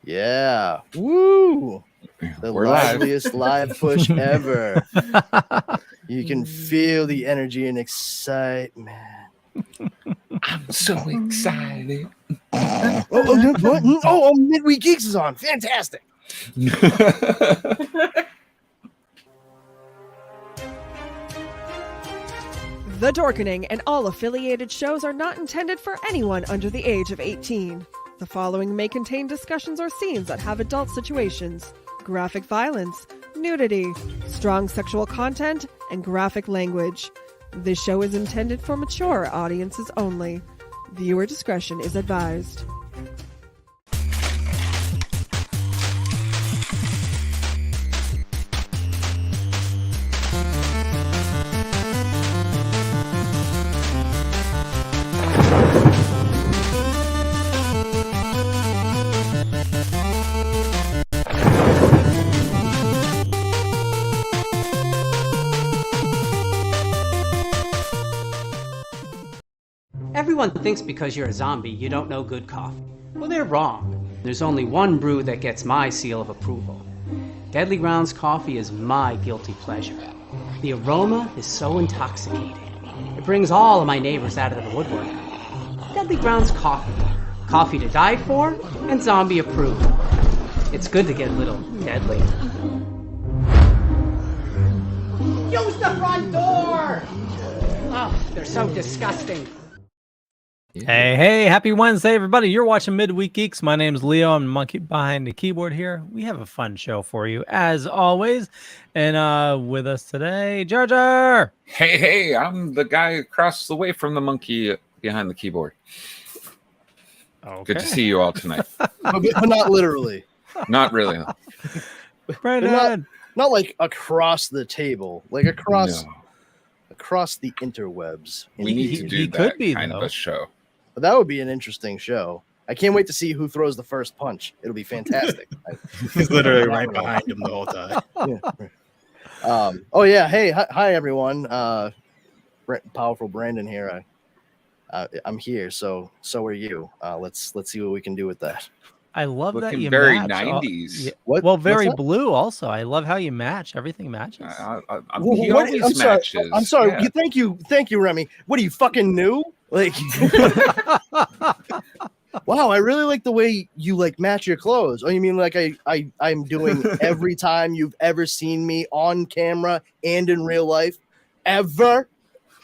Yeah. Woo! The liveliest live push ever. You can feel the energy and excitement. I'm so excited. Oh, Mid Week Geeks is on. Fantastic. The Dorkening and all affiliated shows are not intended for anyone under the age of 18. The following may contain discussions or scenes that have adult situations, graphic violence, nudity, strong sexual content, and graphic language. This show is intended for mature audiences only. Viewer discretion is advised. Everyone thinks because you're a zombie, you don't know good coffee. Well, they're wrong. There's only one brew that gets my seal of approval. Deadly Grounds coffee is my guilty pleasure. The aroma is so intoxicating. It brings all of my neighbors out of the woodwork. Deadly Grounds coffee. Coffee to die for and zombie approved. It's good to get a little deadly. Use the front door! Oh, they're so disgusting. Hey, happy Wednesday, everybody. You're watching Mid Week Geeks. My name's Leo. I'm the monkey behind the keyboard here. We have a fun show for you, as always. And with us today, Jar Jar. Hey, I'm the guy across the way from the monkey behind the keyboard. Okay. Good to see you all tonight. but not literally. Not really. Brandon. Not like across the table, like across the interwebs. We need to do that kind of a show. But that would be an interesting show. I can't wait to see who throws the first punch. It'll be fantastic. He's literally right behind him the whole time. Yeah. Hey, hi everyone. Powerful Brandon here. I'm here. So are you. Let's see what we can do with that. I love looking that you very match. 90s. Very blue also. I love how you match. Everything matches. He always matches. I'm sorry. Yeah. Thank you, Remy. What are you fucking new? Like, wow, I really like the way you like match your clothes. Oh, you mean like I'm doing every time you've ever seen me on camera and in real life, ever?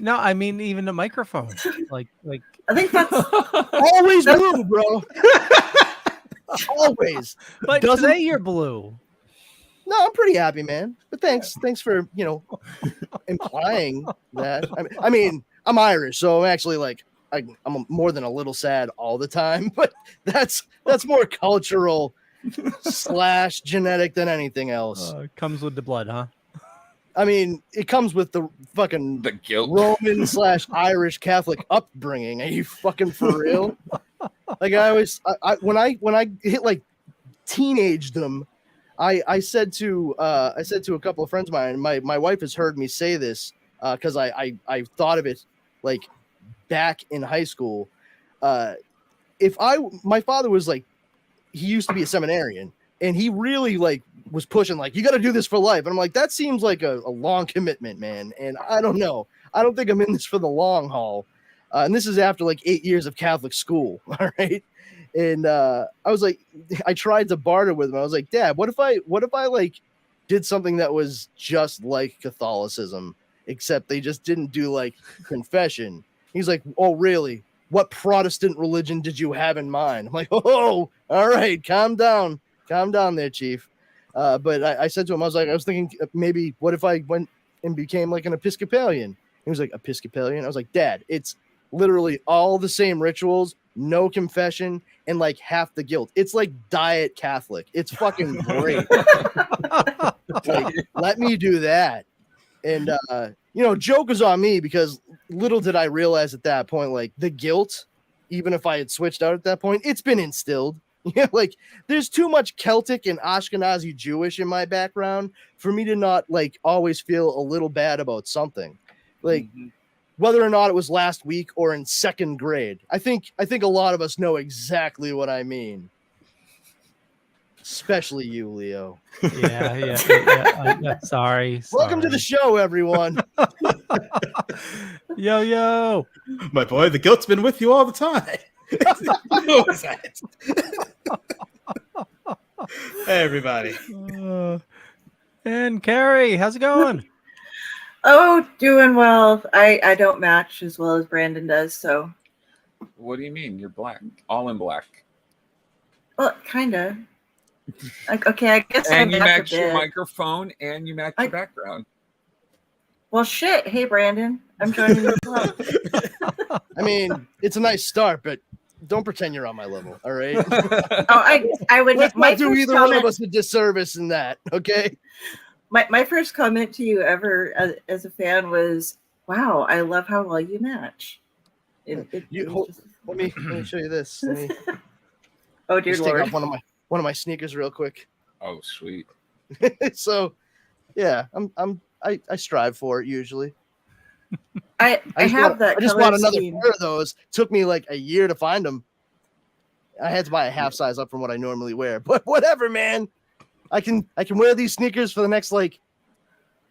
No, I mean even the microphone. Like I think that's always blue, bro. Always. But today you're blue. No, I'm pretty happy, man. But thanks for implying that. I mean, I'm Irish, so I'm actually like I'm more than a little sad all the time. But that's more cultural / genetic than anything else. It comes with the blood, huh? I mean, it comes with the guilt. Roman / Irish Catholic upbringing. Are you fucking for real? Like when I hit like teenagedom, I said to a couple of friends of mine, my wife has heard me say this because I thought of it like back in high school. My father was like, he used to be a seminarian, and he really like was pushing like, you got to do this for life. And I'm like, that seems like a long commitment, man. And I don't know. I don't think I'm in this for the long haul. And this is after like 8 years of Catholic school. All right. And I was like, I tried to barter with him. I was like, Dad, what if I like did something that was just like Catholicism, except they just didn't do like confession? He's like, oh, really? What Protestant religion did you have in mind? I'm like, oh, all right. Calm down there, Chief. But I said to him, I was thinking maybe what if I went and became like an Episcopalian? He was like, Episcopalian? I was like, Dad, it's literally all the same rituals, no confession, and like half the guilt. It's like diet Catholic. It's fucking great. Like, let me do that. And joke was on me because little did I realize at that point, like the guilt, even if I had switched out at that point, it's been instilled. Yeah, like there's too much Celtic and Ashkenazi Jewish in my background for me to not like always feel a little bad about something. Like whether or not it was last week or in second grade. I think a lot of us know exactly what I mean. Especially you, Leo. Yeah. Sorry. Welcome to the show, everyone. Yo. My boy, the guilt's been with you all the time. What was that? Hey, everybody. And Kari, how's it going? Oh, doing well. I don't match as well as Brandon does, so. What do you mean? You're black. All in black. Well, kind of. Okay, I guess And I'm you back match a your bit. microphone and you match your background. Well, shit. Hey, Brandon. I'm joining you as well. I mean, it's a nice start, but don't pretend you're on my level, all right? I would. Let's my not do first either one comment- of us a disservice in that, okay? My first comment to you ever as a fan was, "Wow, I love how well you match." It was just- Let me show you this. Let me Oh dear just take Lord! off one of my sneakers real quick. Oh, sweet. So, yeah, I strive for it usually. I have that. I just color bought another scheme. pair of those. Took me like a year to find them. I had to buy a half size up from what I normally wear, but whatever, man. I can wear these sneakers for the next like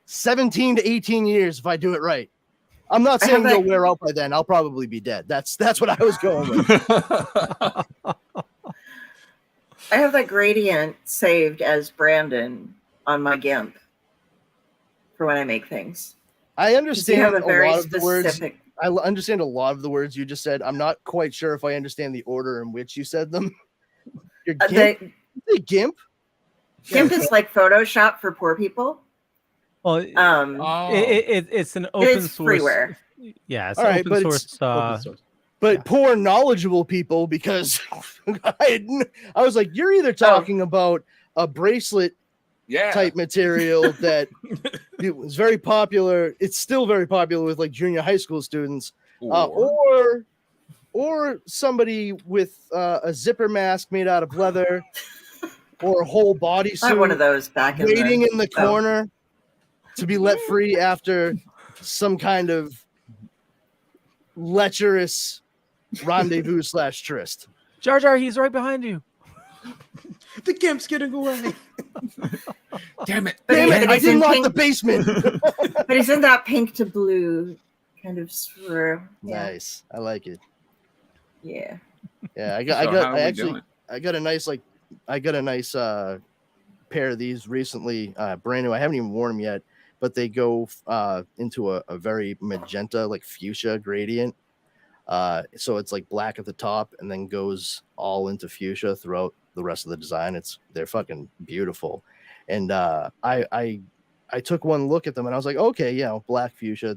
17 to 18 years if I do it right. I'm not I saying have they'll that- wear out by then. I'll probably be dead. That's what I was going with. I have that gradient saved as Brandon on my GIMP for when I make things. I 'Cause you understand have a a very lot of the words. specific. I understand a lot of the words you just said. I'm not quite sure if I understand the order in which you said them. Your GIMP? The GIMP? GIMP is like Photoshop for poor people. Well, it's an open It's source. freeware. Yeah, it's All right, open but source. it's open source. But poor knowledgeable people, because I was like, you're either talking about a bracelet type material that it was very popular. It's still very popular with like junior high school students, or somebody with a zipper mask made out of leather, or a whole bodysuit. I had one of those back in waiting the, in the corner to be let free after some kind of lecherous rendezvous / tryst. Jar Jar, he's right behind you. The gimp's getting away. Damn it. Damn it, I he's in didn't lock pink. the basement. But he's in that pink to blue kind of swirl. Yeah. Nice. I like it. Yeah. Yeah, I got a nice pair of these recently, brand new. I haven't even worn them yet, but they go into a very magenta, like fuchsia gradient. So it's like black at the top and then goes all into fuchsia throughout the rest of the design. They're fucking beautiful. And I took one look at them and I was like, okay, yeah, black fuchsia,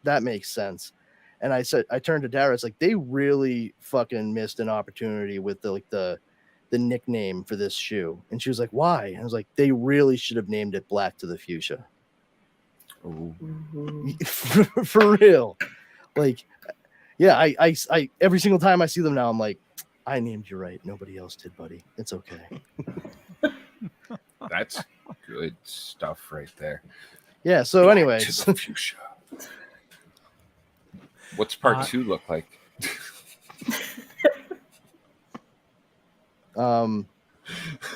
that makes sense. And I turned to Dara, it's like they really fucking missed an opportunity with the nickname for this shoe. And she was like, why? And I was like, they really should have named it Black to the Fuchsia. For real. Like, yeah, I every single time I see them now, I'm like, I named you right. Nobody else did, buddy. It's okay. That's good stuff right there. Yeah, so anyways. To the fuchsia. What's part 2 look like?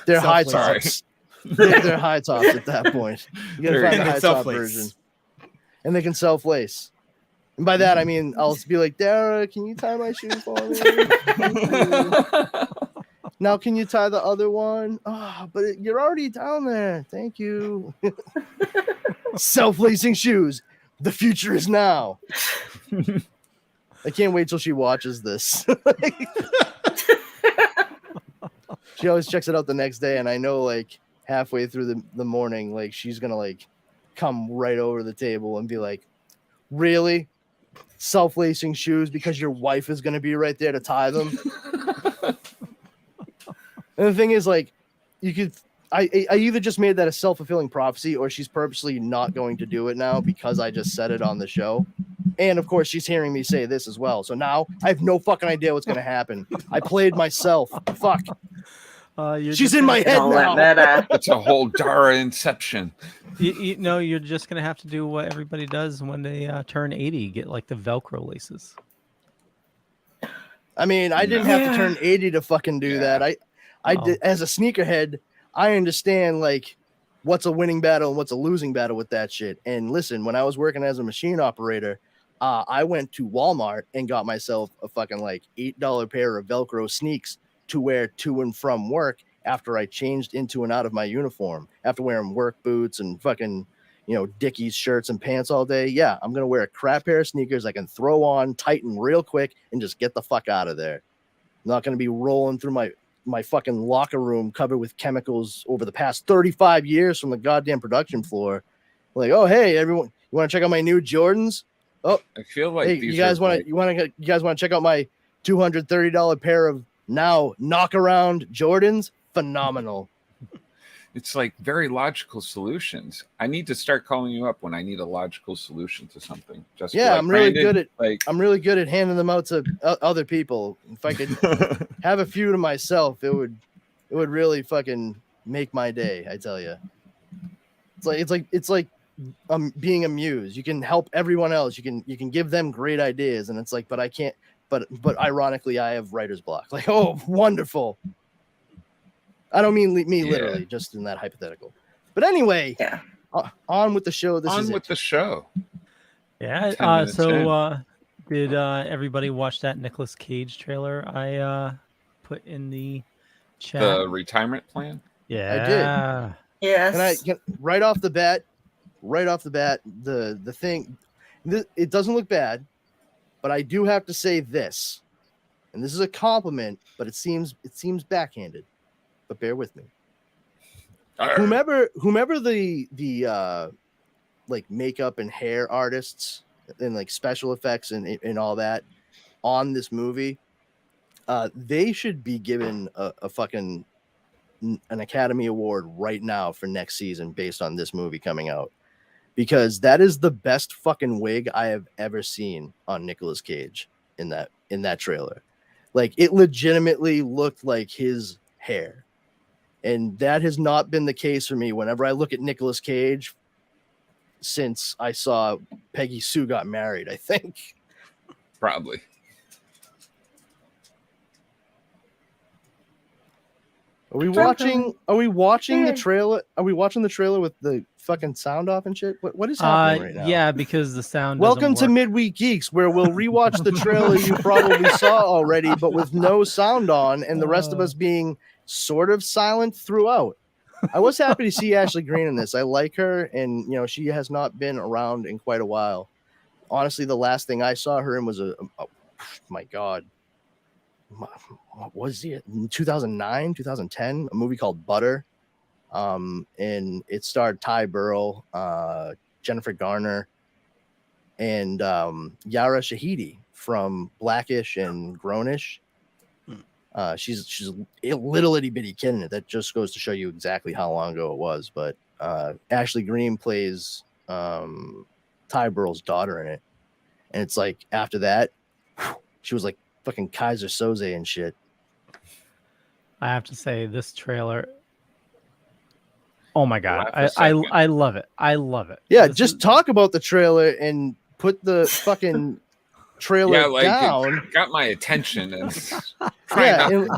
They're high Sorry. tops. They're high tops at that point. You gotta find the high top self-lace. version. And they can self-lace. And by that I mean I'll be like, Dara, can you tie my shoe for me? Now can you tie the other one? Oh, but you're already down there. Thank you. Self-lacing shoes. The future is now. I can't wait till she watches this. She always checks it out the next day, and I know like halfway through the morning, like she's gonna like come right over the table and be like, really? Self-lacing shoes because your wife is gonna be right there to tie them. And the thing is, like, you could I either just made that a self-fulfilling prophecy or she's purposely not going to do it now because I just said it on the show. And of course, she's hearing me say this as well. So now I have no fucking idea what's going to happen. I played myself. Fuck. She's in my head All now. that meta. It's a whole Dara inception. You know, you're just gonna have to do what everybody does when they turn 80. Get like the Velcro laces. I mean, I didn't have to turn 80 to fucking do that. I did, as a sneakerhead, I understand like what's a winning battle and what's a losing battle with that shit. And listen, when I was working as a machine operator, I went to Walmart and got myself a fucking like $8 pair of Velcro sneaks to wear to and from work after I changed into and out of my uniform. After wearing work boots and fucking, you know, Dickies shirts and pants all day. Yeah, I'm going to wear a crap pair of sneakers I can throw on, tighten real quick, and just get the fuck out of there. I'm not going to be rolling through my fucking locker room covered with chemicals over the past 35 years from the goddamn production floor. Like, oh, hey, everyone, you want to check out my new Jordans? Oh, I feel like hey, these you guys want to check out my $230 pair of now knock around Jordans? Phenomenal. It's like very logical solutions. I need to start calling you up when I need a logical solution to something. Just yeah, like, I'm really Brandon, I'm really good at handing them out to other people. If I could have a few to myself, it would really fucking make my day. I tell you, it's like being a muse. You can help everyone else. You can give them great ideas, and it's like, but I can't. But ironically, I have writer's block. Like, oh, wonderful. I don't mean me literally, just in that hypothetical. But anyway, on with the show. The show. Yeah. Did everybody watch that Nicolas Cage trailer I put in the chat? The retirement plan? Yeah. I did. Yes. And right off the bat, the thing, it doesn't look bad, but I do have to say this, and this is a compliment, but it seems backhanded. But bear with me. Whomever the like makeup and hair artists and like special effects and all that on this movie, they should be given a fucking an Academy Award right now for next season based on this movie coming out, because that is the best fucking wig I have ever seen on Nicolas Cage in that trailer. Like, it legitimately looked like his hair. And that has not been the case for me whenever I look at Nicolas Cage since I saw Peggy Sue Got Married, I think. Probably. Are we watching the trailer? Are we watching the trailer with the fucking sound off and shit? What is happening right now? Yeah, because the sound. Welcome to Mid Week Geeks, where we'll rewatch the trailer you probably saw already, but with no sound on, and the rest of us being sort of silent throughout. I was happy to see Ashley Greene in this. I like her, and you know, she has not been around in quite a while. Honestly, the last thing I saw her in was my God, what was it? 2009, 2010, a movie called Butter. And it starred Ty Burrell, Jennifer Garner, and Yara Shahidi from Blackish and Grownish. She's a little itty bitty kid in it. That just goes to show you exactly how long ago it was. But Ashley Greene plays Ty Burrell's daughter in it, and it's like after that, she was like fucking Kaiser Soze and shit. I have to say, this trailer. Oh my God, I love it. I love it. Yeah, talk about the trailer and put the fucking trailer down. It got my attention. And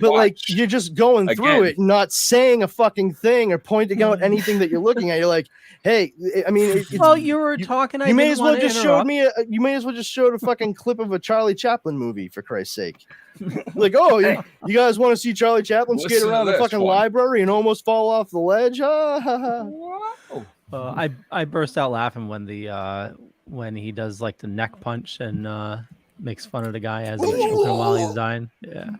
but like, you're just going through it, not saying a fucking thing or pointing out anything that you're looking at. You're like, hey, I mean, you were talking. You may as well just showed me. You may as well just showed a fucking clip of a Charlie Chaplin movie, for Christ's sake. Like, oh, you guys want to see Charlie Chaplin skate around the fucking library and almost fall off the ledge? I burst out laughing when he does like the neck punch and makes fun of the guy as he's choking while he's dying. Yeah.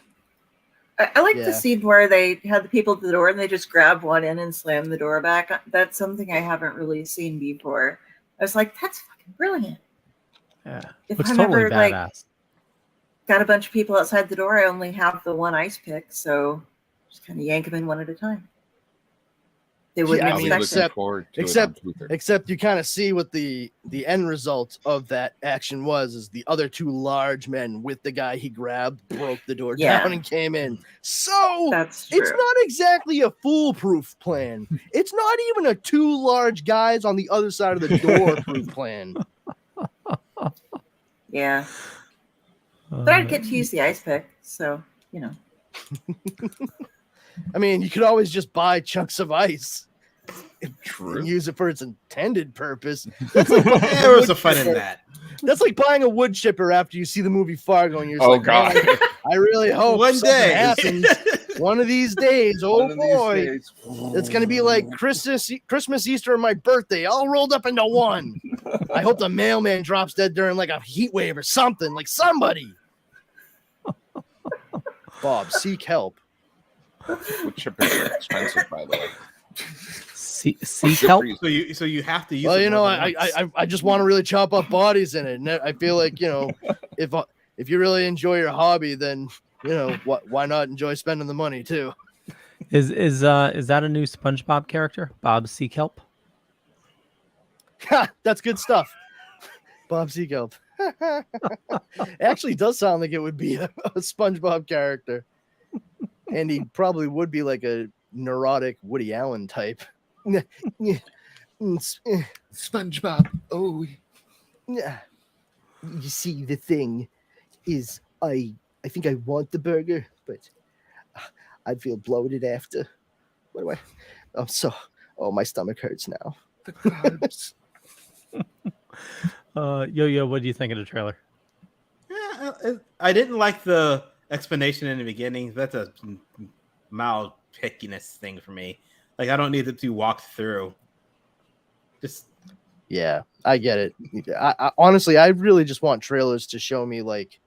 I like the scene where they had the people at the door and they just grab one in and slam the door back. That's something I haven't really seen before. I was like, that's fucking brilliant. Yeah. If Looks I'm totally ever badass. Got a bunch of people outside the door, I only have the one ice pick, so just kind of yank them in one at a time. They wouldn't I mean, expect it. looking forward to it on Twitter. Except you kind of see what the end result of that action was, is the other two large men with the guy he grabbed broke the door down and came in. So That's true. it's not exactly a foolproof plan. It's not even a two large guys on the other side of the door proof plan. Yeah. But I'd get to use the ice pick, so, you know. I mean, you could always just buy chunks of ice True. and use it for its intended purpose. There was a fun in that. That's like buying a wood chipper after you see the movie Fargo, and you're just Oh, like, God. "Man, I really hope One something day." happens one of these days. Oh One of these boy, days. it's gonna be like Christmas, Easter, and my birthday all rolled up into one. I hope the mailman drops dead during like a heat wave or something. Like somebody. Bob, seek help. Wood chippers are expensive, by the way. Seek help. So you have to use. Well, it you know, more than once. I just want to really chop up bodies in it, and I feel like, you know, if you really enjoy your hobby, then, you know, why not enjoy spending the money too? Is that a new SpongeBob character? Bob Seek Help. That's good stuff. Bob Seek Help. It actually does sound like it would be a SpongeBob character, and he probably would be like a neurotic Woody Allen type. SpongeBob. Oh, Yeah. You see, the thing is, I think I want the burger, but I'd feel bloated after. What do I? My stomach hurts now. the carbs. Yo, what do you think of the trailer? Yeah, I didn't like the explanation in the beginning. That's a mild pickiness thing for me. Like, I don't need it to be walked through. Just Yeah, I get it. I honestly, I really just want trailers to show me like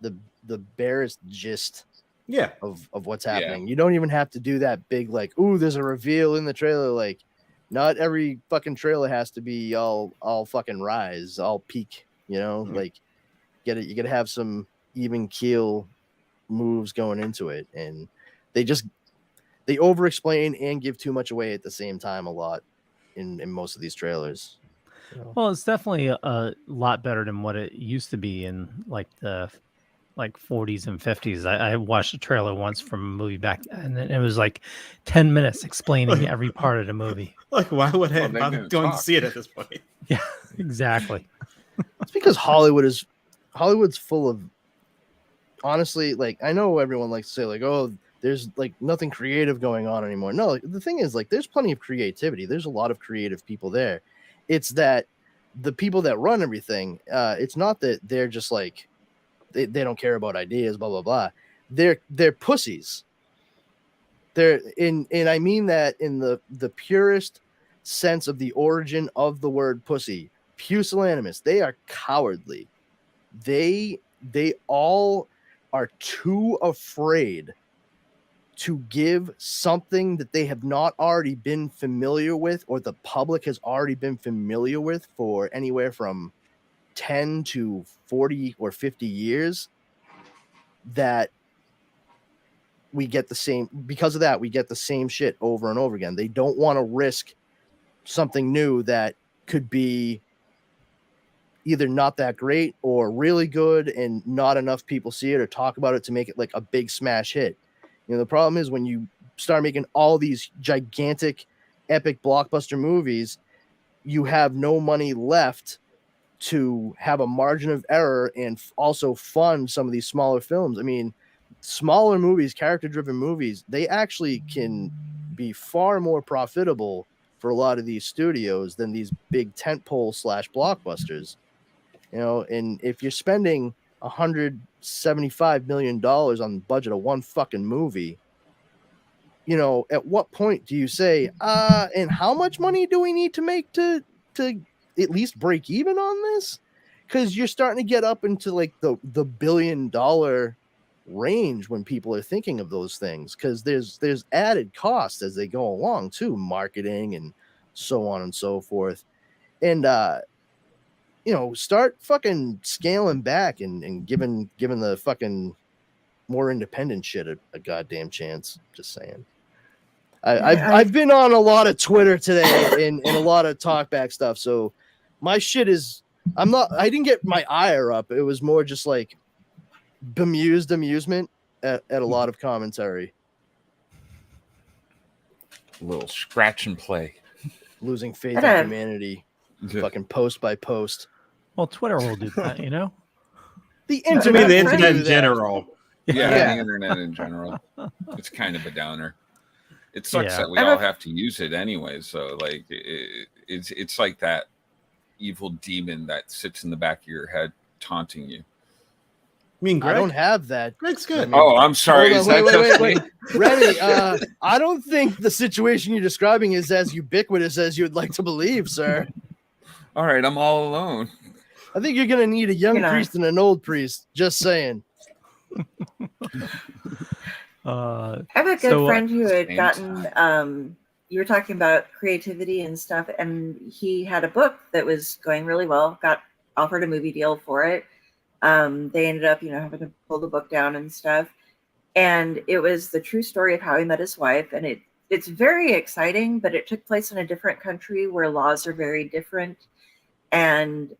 the barest gist yeah. of what's happening. You don't even have to do that big like, ooh, there's a reveal in the trailer. Like, not every fucking trailer has to be all fucking rise, all peak. You know, like get it. You got to have some even keel moves going into it, and they over explain and give too much away at the same time a lot in most of these trailers. Well, it's definitely a lot better than what it used to be in like the 40s and 50s. I watched a trailer once from a movie back, and it was like 10 minutes explaining every part of the movie. Like, why would I Well, they're bother gonna going to talk. see it at this point? Yeah, exactly. It's because Hollywood's full of, honestly, like, I know everyone likes to say like, oh, there's like nothing creative going on anymore. No, like, the thing is, like, there's plenty of creativity. There's a lot of creative people there. It's that the people that run everything, it's not that they're just like they don't care about ideas, blah blah blah. They're pussies. And I mean that in the purest sense of the origin of the word pussy. Pusillanimous. They are cowardly. They all are too afraid to give something that they have not already been familiar with, or the public has already been familiar with for anywhere from 10 to 40 or 50 years, that we get the same, because of that, we get the same shit over and over again. They don't want to risk something new that could be either not that great or really good and not enough people see it or talk about it to make it like a big smash hit. You know, the problem is when you start making all these gigantic, epic blockbuster movies, you have no money left to have a margin of error and also fund some of these smaller films. I mean, smaller movies, character-driven movies, they actually can be far more profitable for a lot of these studios than these big tentpole / blockbusters. You know, and if you're spending $175 million on the budget of one fucking movie, you know, at what point do you say, and how much money do we need to make to at least break even on this? Because you're starting to get up into like the $1 billion range when people are thinking of those things, because there's added costs as they go along too, marketing and so on and so forth. And you know, start fucking scaling back and giving the fucking more independent shit a goddamn chance. Just saying. I've been on a lot of Twitter today and a lot of talkback stuff. So my shit is I didn't get my ire up. It was more just like bemused amusement at a lot of commentary. A little scratch and play. Losing faith in humanity. Fucking post by post. Well, Twitter will do that, you know? The I internet, mean, the will internet do in that. general. Yeah, the internet in general. It's kind of a downer. It sucks that we all have to use it anyway. So like, it's like that evil demon that sits in the back of your head taunting you. I mean, Greg? I don't have that. Greg's good. I mean, Oh, I'm sorry. hold Is on, that wait. just me? Remy, I don't think the situation you're describing is as ubiquitous as you'd like to believe, sir. All right, I'm all alone. I think you're going to need a young priest and an old priest. Just saying. I have a good friend who had gotten, you were talking about creativity and stuff, and he had a book that was going really well, got offered a movie deal for it. They ended up, having to pull the book down and stuff. And it was the true story of how he met his wife. And it's very exciting, but it took place in a different country where laws are very different. And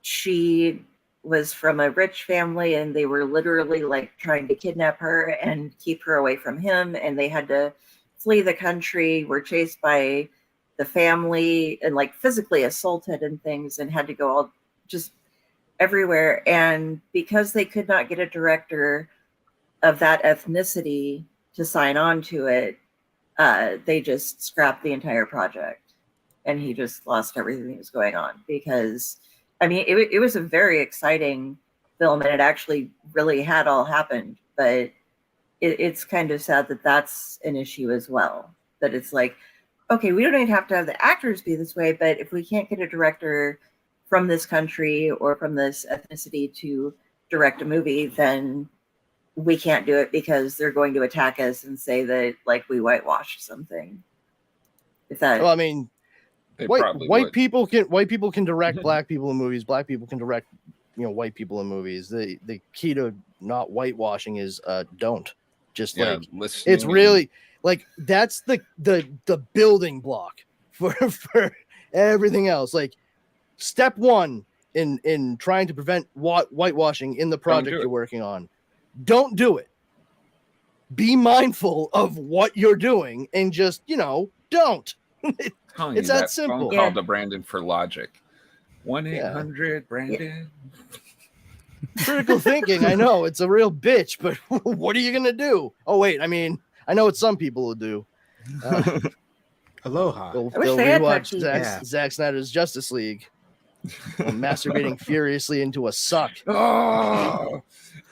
she was from a rich family, and they were literally like trying to kidnap her and keep her away from him. And they had to flee the country, were chased by the family and like physically assaulted and things, and had to go all just everywhere. And because they could not get a director of that ethnicity to sign on to it, they just scrapped the entire project, and he just lost everything that was going on. Because I mean, it was a very exciting film, and it actually really had all happened, but it's kind of sad that that's an issue as well. That it's like, okay, we don't even have to have the actors be this way, but if we can't get a director from this country or from this ethnicity to direct a movie, then we can't do it because they're going to attack us and say that like we whitewashed something. If that, well, I mean, white people can direct black people in movies. Black people can direct, white people in movies. The key to not whitewashing is don't. Just like it's really like that's the building block for everything else. Like step one in trying to prevent whitewashing in the project you're working on. Don't do it. Be mindful of what you're doing and just, don't. It's that simple. Phone call to Brandon for logic. 1-800 Brandon. Critical thinking, I know it's a real bitch, but what are you gonna do? Oh wait, I mean, I know what some people will do. Aloha. They'll rewatch Zack Snyder's Justice League, masturbating furiously into a suck. Oh,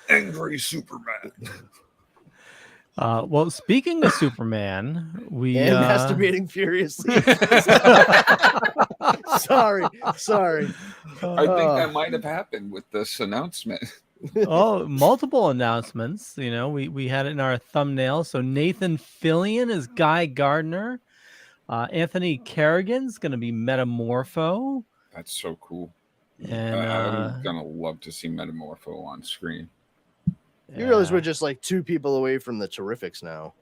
angry Superman. Well, speaking of Superman, we masturbating furiously. Sorry. I think that might have happened with this announcement. Multiple announcements. We had it in our thumbnail. So Nathan Fillion is Guy Gardner. Anthony Carrigan's going to be Metamorpho. That's so cool. And I'm gonna love to see Metamorpho on screen. You realize we're just like two people away from the Terrifics now.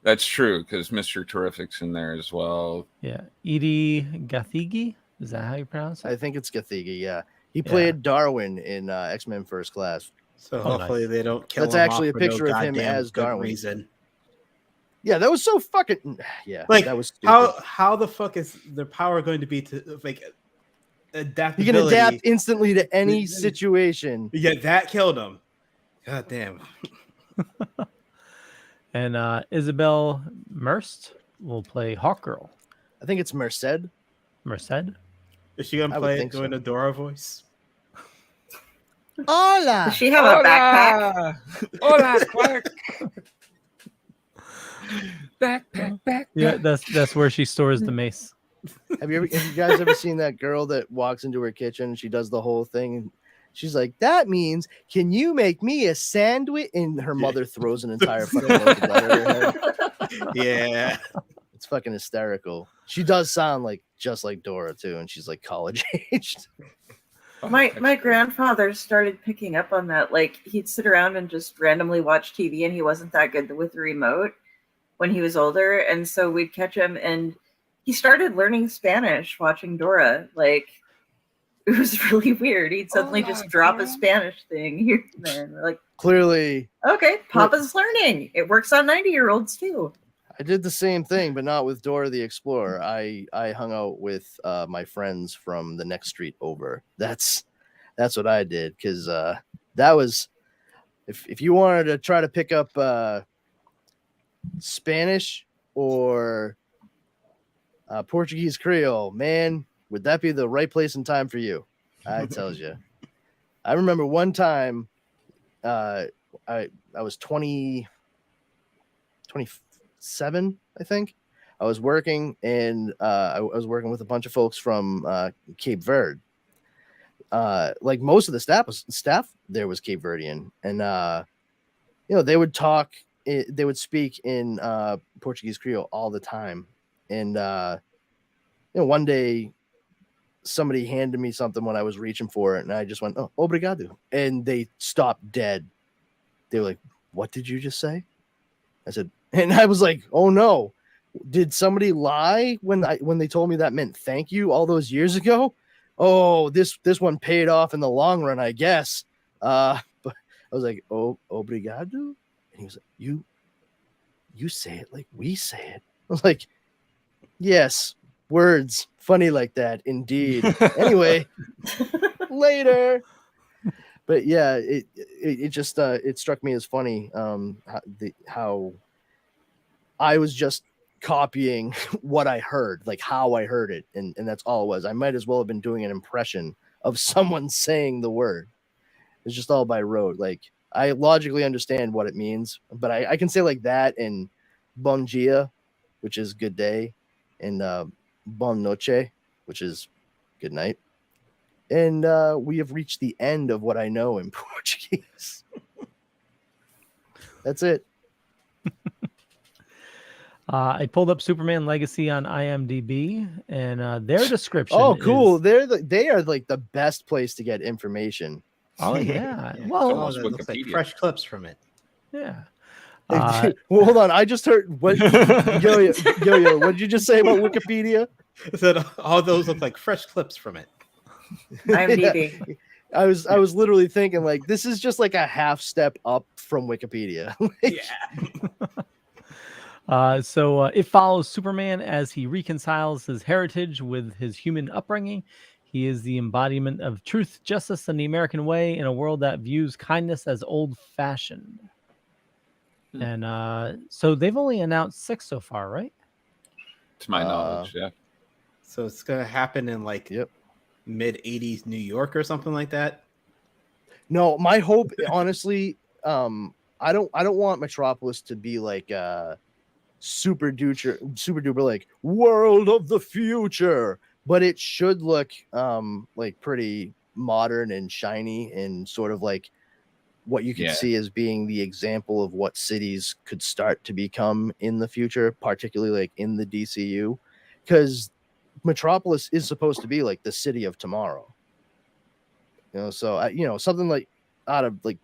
That's true, because Mr. Terrific's in there as well. Yeah. Edie Gathegi? Is that how you pronounce it? I think it's Gathegi, yeah. He played Darwin in X-Men First Class. So hopefully they don't kill That's him actually off a for picture no of him goddamn as good Darwin. reason. Yeah, that was so fucking... Yeah, like, that was stupid. How the fuck is their power going to be to, like, adaptability? You can adapt instantly to any situation. Yeah, that killed him. God damn. And Isabel Merst will play Hawkgirl. I think it's Merced. Merced? Is she going to play it doing a Dora voice? Hola! Does she have a backpack? Hola, Clark! Backpack. Yeah, that's where she stores the mace. Have you guys ever seen that girl that walks into her kitchen and she does the whole thing and she's like, that means, can you make me a sandwich? And her mother throws an entire fucking loaf of butter at her head. Yeah. It's fucking hysterical. She does sound like just like Dora too, and she's like college aged. My grandfather started picking up on that. Like he'd sit around and just randomly watch TV, and he wasn't that good with the remote. when he was older, and so we'd catch him, and he started learning Spanish watching Dora. Like, it was really weird. He'd suddenly just drop a Spanish thing here and there, and we're like, Clearly, okay, Papa's learning. It works on 90-year-olds too. I did the same thing, but not with Dora the Explorer. I hung out with my friends from the next street over. That's what I did, because that was, if you wanted to try to pick up Spanish or Portuguese Creole, man, would that be the right place and time for you? I tells you. I remember one time I was 27, I think. I was working, and I was working with a bunch of folks from Cape Verde. Like, most of the staff there was Cape Verdean, and they would talk, they would speak in Portuguese Creole all the time. And one day somebody handed me something when I was reaching for it, and I just went, "Oh, obrigado," and they stopped dead. They were like, "What did you just say?" I said, and I was like, "Oh no, did somebody lie when they told me that meant thank you all those years ago? Oh, this one paid off in the long run, I guess." But I was like, "Oh, obrigado," and he was like, "You say it like we say it." I was like, "Yes, words funny like that, indeed." Anyway, later. But yeah, it just it struck me as funny how I was just copying what I heard, like how I heard it, and that's all it was. I might as well have been doing an impression of someone saying the word. It's just all by rote. Like, I logically understand what it means, but I can say like that, and bon dia, which is good day, and bon noche, which is good night. And we have reached the end of what I know in Portuguese. That's it. I pulled up Superman Legacy on IMDb, and their description. Oh, cool! They are like the best place to get information. Oh yeah. Yeah. Well, That looks like fresh clips from it. Yeah. Well, hold on. I just heard what yo. What did you just say about Wikipedia? I said all those look like fresh clips from it. IMDb. Yeah. I was literally thinking, like, this is just like a half step up from Wikipedia. So it follows Superman as he reconciles his heritage with his human upbringing. He is the embodiment of truth, justice, and the American way in a world that views kindness as old-fashioned. And so they've only announced 6 so far, right? To my knowledge, yeah. So it's gonna happen in like mid '80s New York or something like that. No, my hope, honestly, I don't want Metropolis to be like super duper like world of the future, but it should look like pretty modern and shiny, and sort of like what you can see as being the example of what cities could start to become in the future, particularly like in the DCU, because Metropolis is supposed to be like the city of tomorrow. So something like out of like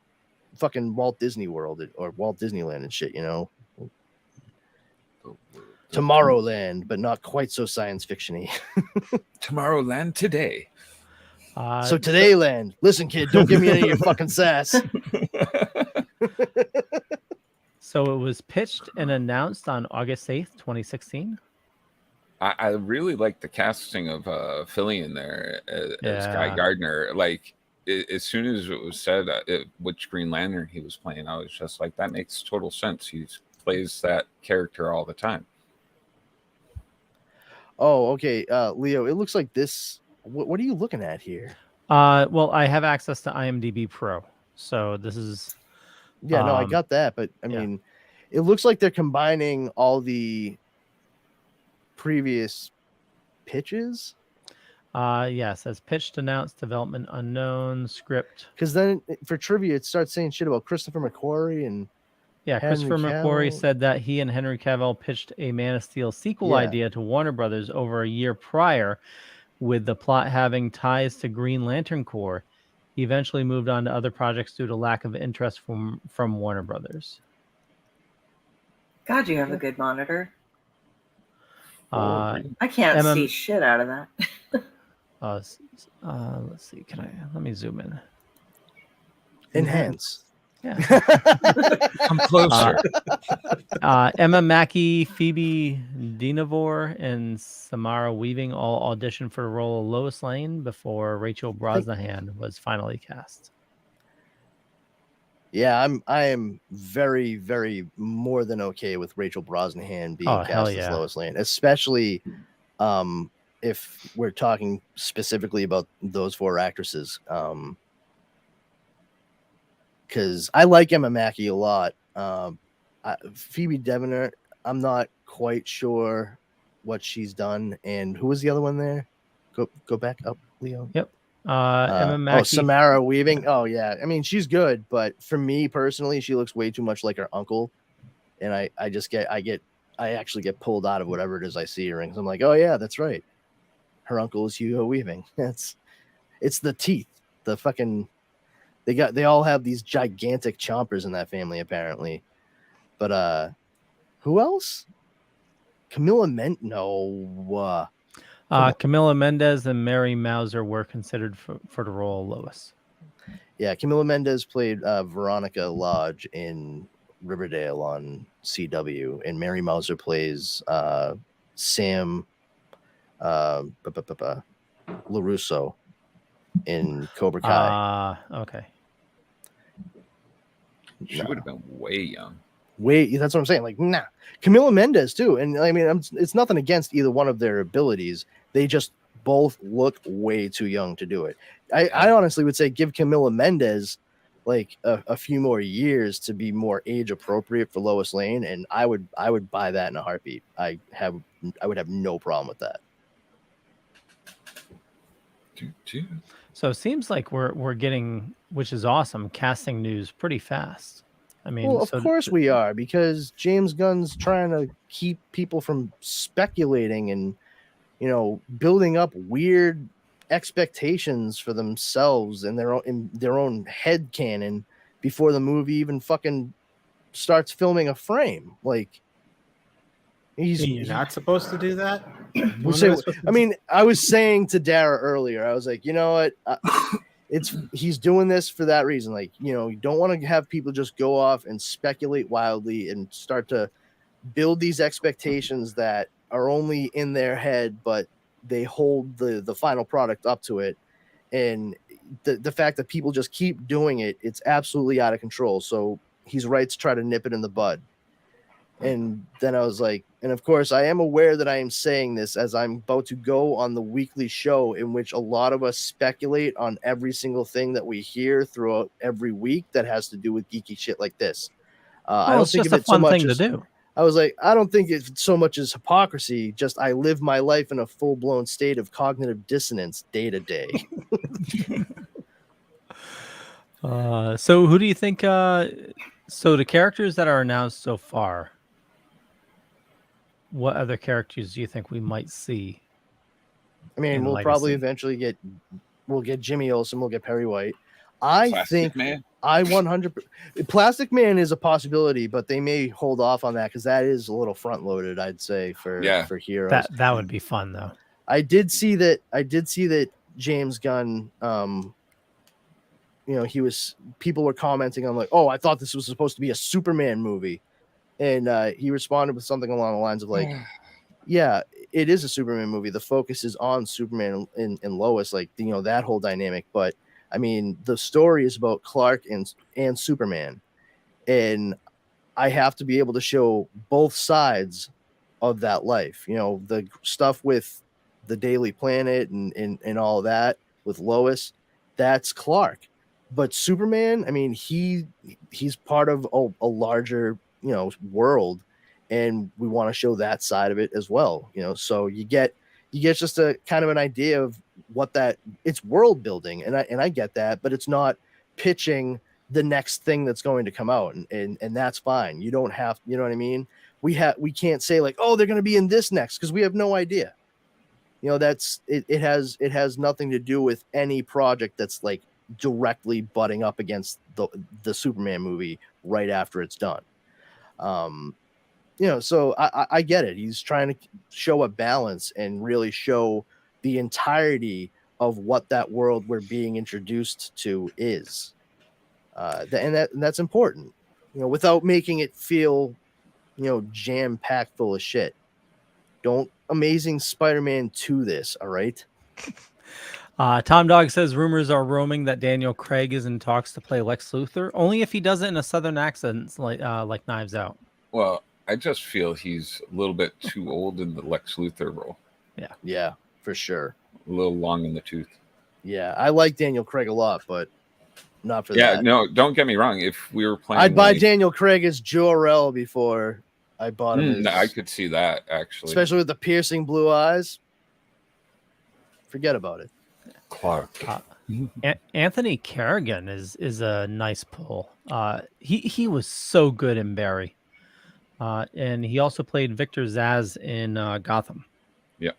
fucking Walt Disney World or Walt Disneyland and shit, Tomorrowland, but not quite so science fiction-y. Tomorrowland today. So today, land. Listen, kid, don't give me any of your fucking sass. So it was pitched and announced on August 8th, 2016. I really like the casting of Fillion there as Guy Gardner. Like, as soon as it was said which Green Lantern he was playing, I was just like, that makes total sense. He plays that character all the time. Oh, okay. Leo, it looks like this. What are you looking at here? Well, I have access to IMDb Pro, so this is. Yeah, no, I got that, but I mean, it looks like they're combining all the previous pitches. Yes, as pitched, announced, development unknown, script. Because then for trivia, it starts saying shit about Christopher McQuarrie and. Yeah, Christopher McQuarrie said that he and Henry Cavill pitched a Man of Steel sequel idea to Warner Brothers over a year prior, with the plot having ties to Green Lantern Corps. He eventually moved on to other projects due to lack of interest from Warner Brothers. God, you have a good monitor. Or I can't MM see shit out of that. let's see. Let me zoom in. Enhance. Yeah. come closer. Emma Mackey, Phoebe Dinavor, and Samara Weaving all auditioned for the role of Lois Lane before Rachel Brosnahan was finally cast. Yeah, I am very, very more than okay with Rachel Brosnahan being Hell cast as yeah. Lois Lane, especially if we're talking specifically about those 4 actresses. Because I like Emma Mackey a lot. Phoebe Devener, I'm not quite sure what she's done. And who was the other one there? Go back up, Leo. Yep. Emma Mackey. Samara Weaving. Oh yeah, I mean she's good, but for me personally, she looks way too much like her uncle, and I actually get pulled out of whatever it is I see her in. So I'm like, oh yeah, that's right. Her uncle is Hugo Weaving. It's the teeth, the fucking. They all have these gigantic chompers in that family apparently, but who else? Camilla Camila Mendez and Mary Mauser were considered for the role of Lois. Yeah, Camila Mendez played Veronica Lodge in Riverdale on CW, and Mary Mauser plays Sam LaRusso in Cobra Kai. Okay. She would have been way young. That's what I'm saying. Like, nah. Camila Mendez too, and I mean, it's nothing against either one of their abilities. They just both look way too young to do it. I honestly would say give Camila Mendez like a few more years to be more age appropriate for Lois Lane, and I would buy that in a heartbeat. I would have no problem with that. So it seems like we're getting, which is awesome, casting news pretty fast. I mean, well, of course we are, because James Gunn's trying to keep people from speculating and, you know, building up weird expectations for themselves and in their own head canon before the movie even fucking starts filming a frame. Like, you're not supposed to do that. I was saying to Dara earlier, I was like, you know what? He's doing this for that reason. Like, you know, you don't want to have people just go off and speculate wildly and start to build these expectations that are only in their head, but they hold the final product up to it. And the fact that people just keep doing it, it's absolutely out of control. So he's right to try to nip it in the bud. And then I was like, and of course, I am aware that I am saying this as I'm about to go on the weekly show in which a lot of us speculate on every single thing that we hear throughout every week that has to do with geeky shit like this. I don't think it's just of it so much thing as, to do. I was like, I don't think it's so much as hypocrisy. Just I live my life in a full blown state of cognitive dissonance day to day. So who do you think? So the characters that are announced so far, what other characters do you think we might see? I mean, we'll probably eventually get Jimmy Olsen, we'll get Perry White. Plastic Man? I 100 Plastic Man is a possibility, but they may hold off on that because that is a little front loaded, I'd say, for heroes. That would be fun though. I did see that James Gunn, you know, people were commenting on like, oh, I thought this was supposed to be a Superman movie. And he responded with something along the lines of like, yeah, it is a Superman movie. The focus is on Superman and Lois, like, you know, that whole dynamic. But I mean, the story is about Clark and Superman. And I have to be able to show both sides of that life. You know, the stuff with the Daily Planet and all that with Lois, that's Clark. But Superman, I mean, he's part of a larger, you know, world, and we want to show that side of it as well, you know. So you get just a kind of an idea of what it's world building, and I get that, but it's not pitching the next thing that's going to come out, and that's fine. You don't have, you know what I mean? We can't say like, oh, they're going to be in this next, because we have no idea. You know, it has nothing to do with any project that's like directly butting up against the Superman movie right after it's done. So I get it. He's trying to show a balance and really show the entirety of what that world we're being introduced to is. And that's important, without making it feel, jam packed full of shit. Don't Amazing Spider-Man 2 this, all right? Tom Dog says rumors are roaming that Daniel Craig is in talks to play Lex Luthor, only if he does it in a Southern accent, like Knives Out. Well, I just feel he's a little bit too old in the Lex Luthor role. Yeah, for sure. A little long in the tooth. Yeah, I like Daniel Craig a lot, but not for that. Yeah, no, don't get me wrong. If we were playing, I'd buy Daniel Craig as Jor-El before I bought him. I could see that, actually. Especially with the piercing blue eyes. Forget about it. Clark. Anthony Carrigan is a nice pull. He was so good in Barry. And he also played Victor Zsasz in Gotham. Yeah.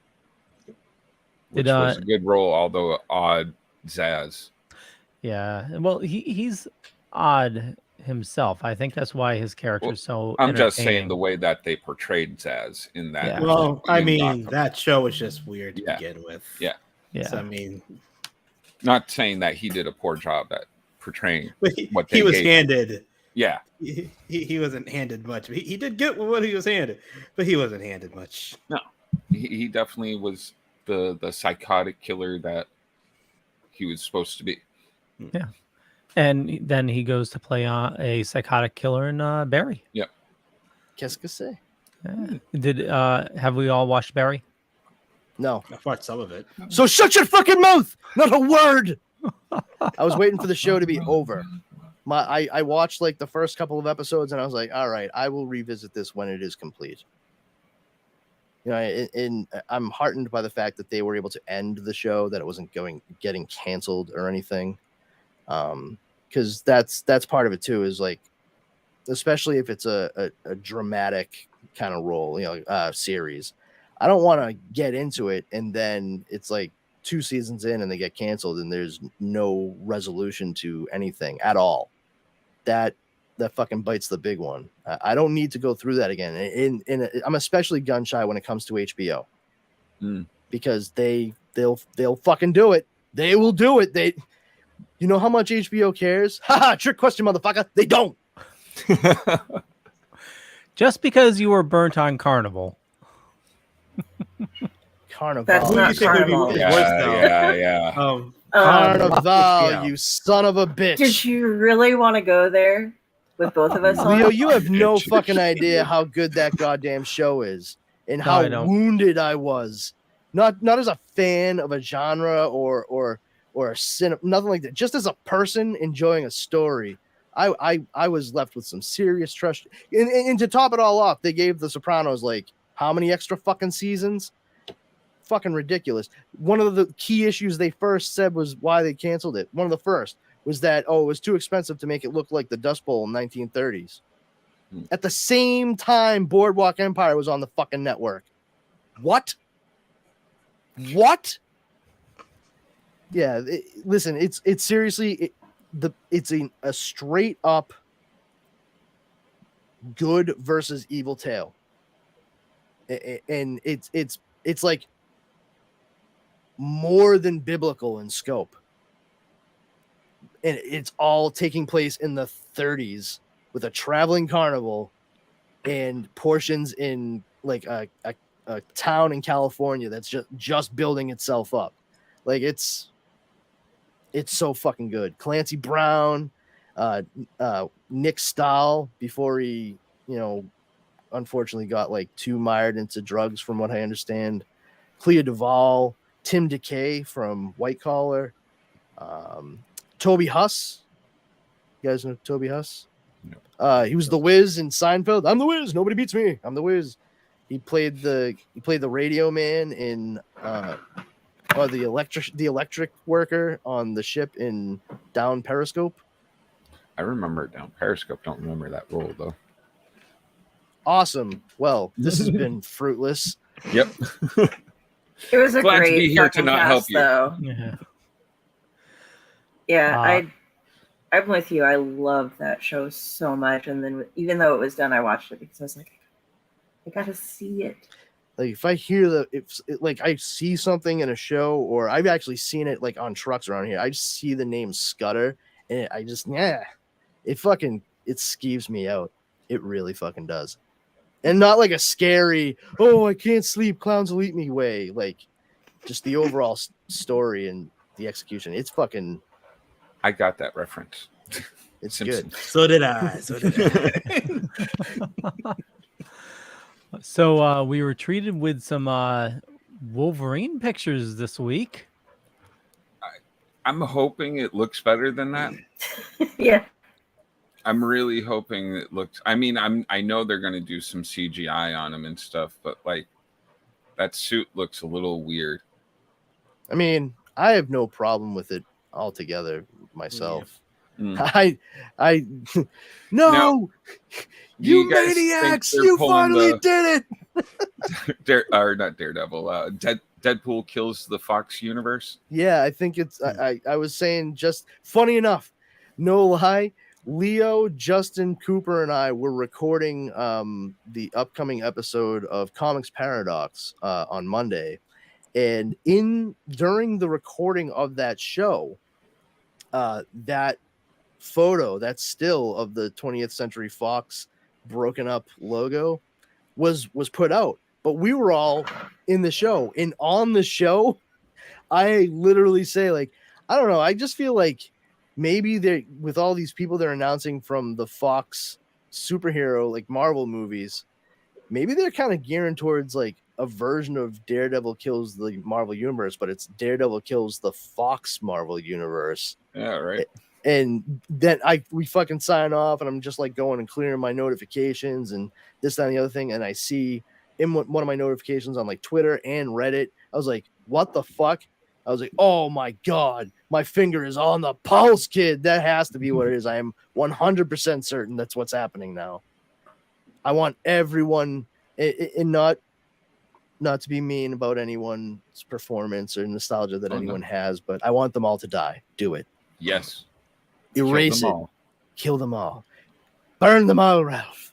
Which was a good role, although odd Zsasz. Yeah. Well, he's odd himself. I think that's why his character is so I'm just saying the way that they portrayed Zsasz in that. Yeah. Well, I mean, Gotham. That show was just weird to begin with. Yeah. So, I mean, not saying that he did a poor job at portraying what he was gave handed. him. Yeah. He wasn't handed much. He did get what he was handed, but he wasn't handed much. No, he definitely was the psychotic killer that he was supposed to be. Yeah. And then he goes to play a psychotic killer in Barry. Yep. Qu'est-ce que c'est? Yeah. Have we all watched Barry? No. I've watched some of it. So shut your fucking mouth! Not a word! I was waiting for the show to be over. I watched like the first couple of episodes and I was like, all right, I will revisit this when it is complete. And I'm heartened by the fact that they were able to end the show, that it wasn't getting canceled or anything. Because that's part of it too, is like, especially if it's a dramatic kind of role, series. I don't want to get into it and then it's like 2 seasons in and they get canceled and there's no resolution to anything at all. That fucking bites the big one. I don't need to go through that again. I'm especially gun shy when it comes to HBO, because they'll fucking do it. They will do it. You know how much HBO cares? Haha, trick question, motherfucker. They don't. Just because you were burnt on Carnival. Carnival. That's not Carnival. Yeah. Carnival, you son of a bitch. Did you really want to go there with both of us? Leo, you have no fucking idea how good that goddamn show is and how wounded I was. Not as a fan of a genre or a cinema, nothing like that. Just as a person enjoying a story, I was left with some serious trust. And to top it all off, they gave The Sopranos like how many extra fucking seasons? Fucking ridiculous. One of the key issues they first said was why they canceled it. One of the first was that, it was too expensive to make it look like the Dust Bowl in 1930s. At the same time, Boardwalk Empire was on the fucking network. What? Yeah, listen, it's seriously, it's a straight up good versus evil tale. And it's like more than biblical in scope, and it's all taking place in the 30s with a traveling carnival and portions in like a town in California that's just building itself up. Like it's so fucking good. Clancy Brown, Nick Stahl, before he unfortunately got like too mired into drugs, from what I understand. Clea Duvall, Tim DeKay from White Collar, Toby Huss. You guys know Toby Huss? No. He was the Wiz in Seinfeld. I'm the Wiz. Nobody beats me. I'm the Wiz. He played the radio man in the electric worker on the ship in Down Periscope. I remember Down Periscope. Don't remember that role though. Awesome. Well, this has been fruitless. Yep. It was a Glad great to be here to not cast, help you. though. Yeah. Yeah, I'm with you. I love that show so much, and then even though it was done, I watched it because I was like, I gotta see it. Like if I hear like I see something in a show, or I've actually seen it like on trucks around here, I just see the name Scudder, and it skeeves me out. It really fucking does. And not like a scary, oh, I can't sleep, clowns will eat me way. Like just the overall story and the execution. It's fucking. I got that reference. It's Simpsons. good. So did I. So we were treated with some Wolverine pictures this week. I'm hoping it looks better than that. Yeah. I'm really hoping it looks. I mean, I know they're going to do some CGI on him and stuff, but like that suit looks a little weird. I mean, I have no problem with it altogether myself. Yeah. I no, now, you maniacs! You finally did it. Not Daredevil. Deadpool kills the Fox universe. Yeah, I think it's. I was saying, just funny enough, no lie. Leo, Justin, Cooper, and I were recording the upcoming episode of Comics Paradox on Monday, and during the recording of that show, that photo, that still of the 20th Century Fox broken up logo was put out, but we were all in the show, and on the show I literally say, like, I don't know, I just feel like maybe they're, with all these people they're announcing from the Fox superhero like Marvel movies, maybe they're kind of gearing towards like a version of Daredevil kills the Marvel universe, but it's Daredevil kills the Fox Marvel universe. Yeah, right. And then we fucking sign off, and I'm just like going and clearing my notifications and this, that, and the other thing. And I see in one of my notifications on like Twitter and Reddit, I was like, what the fuck? I was like, oh my God, my finger is on the pulse, kid. That has to be what it is. I am 100% certain that's what's happening now. I want everyone, and not to be mean about anyone's performance or nostalgia that anyone has, but I want them all to die. Do it. Yes. Erase it. Kill them all. Burn them all, Ralph.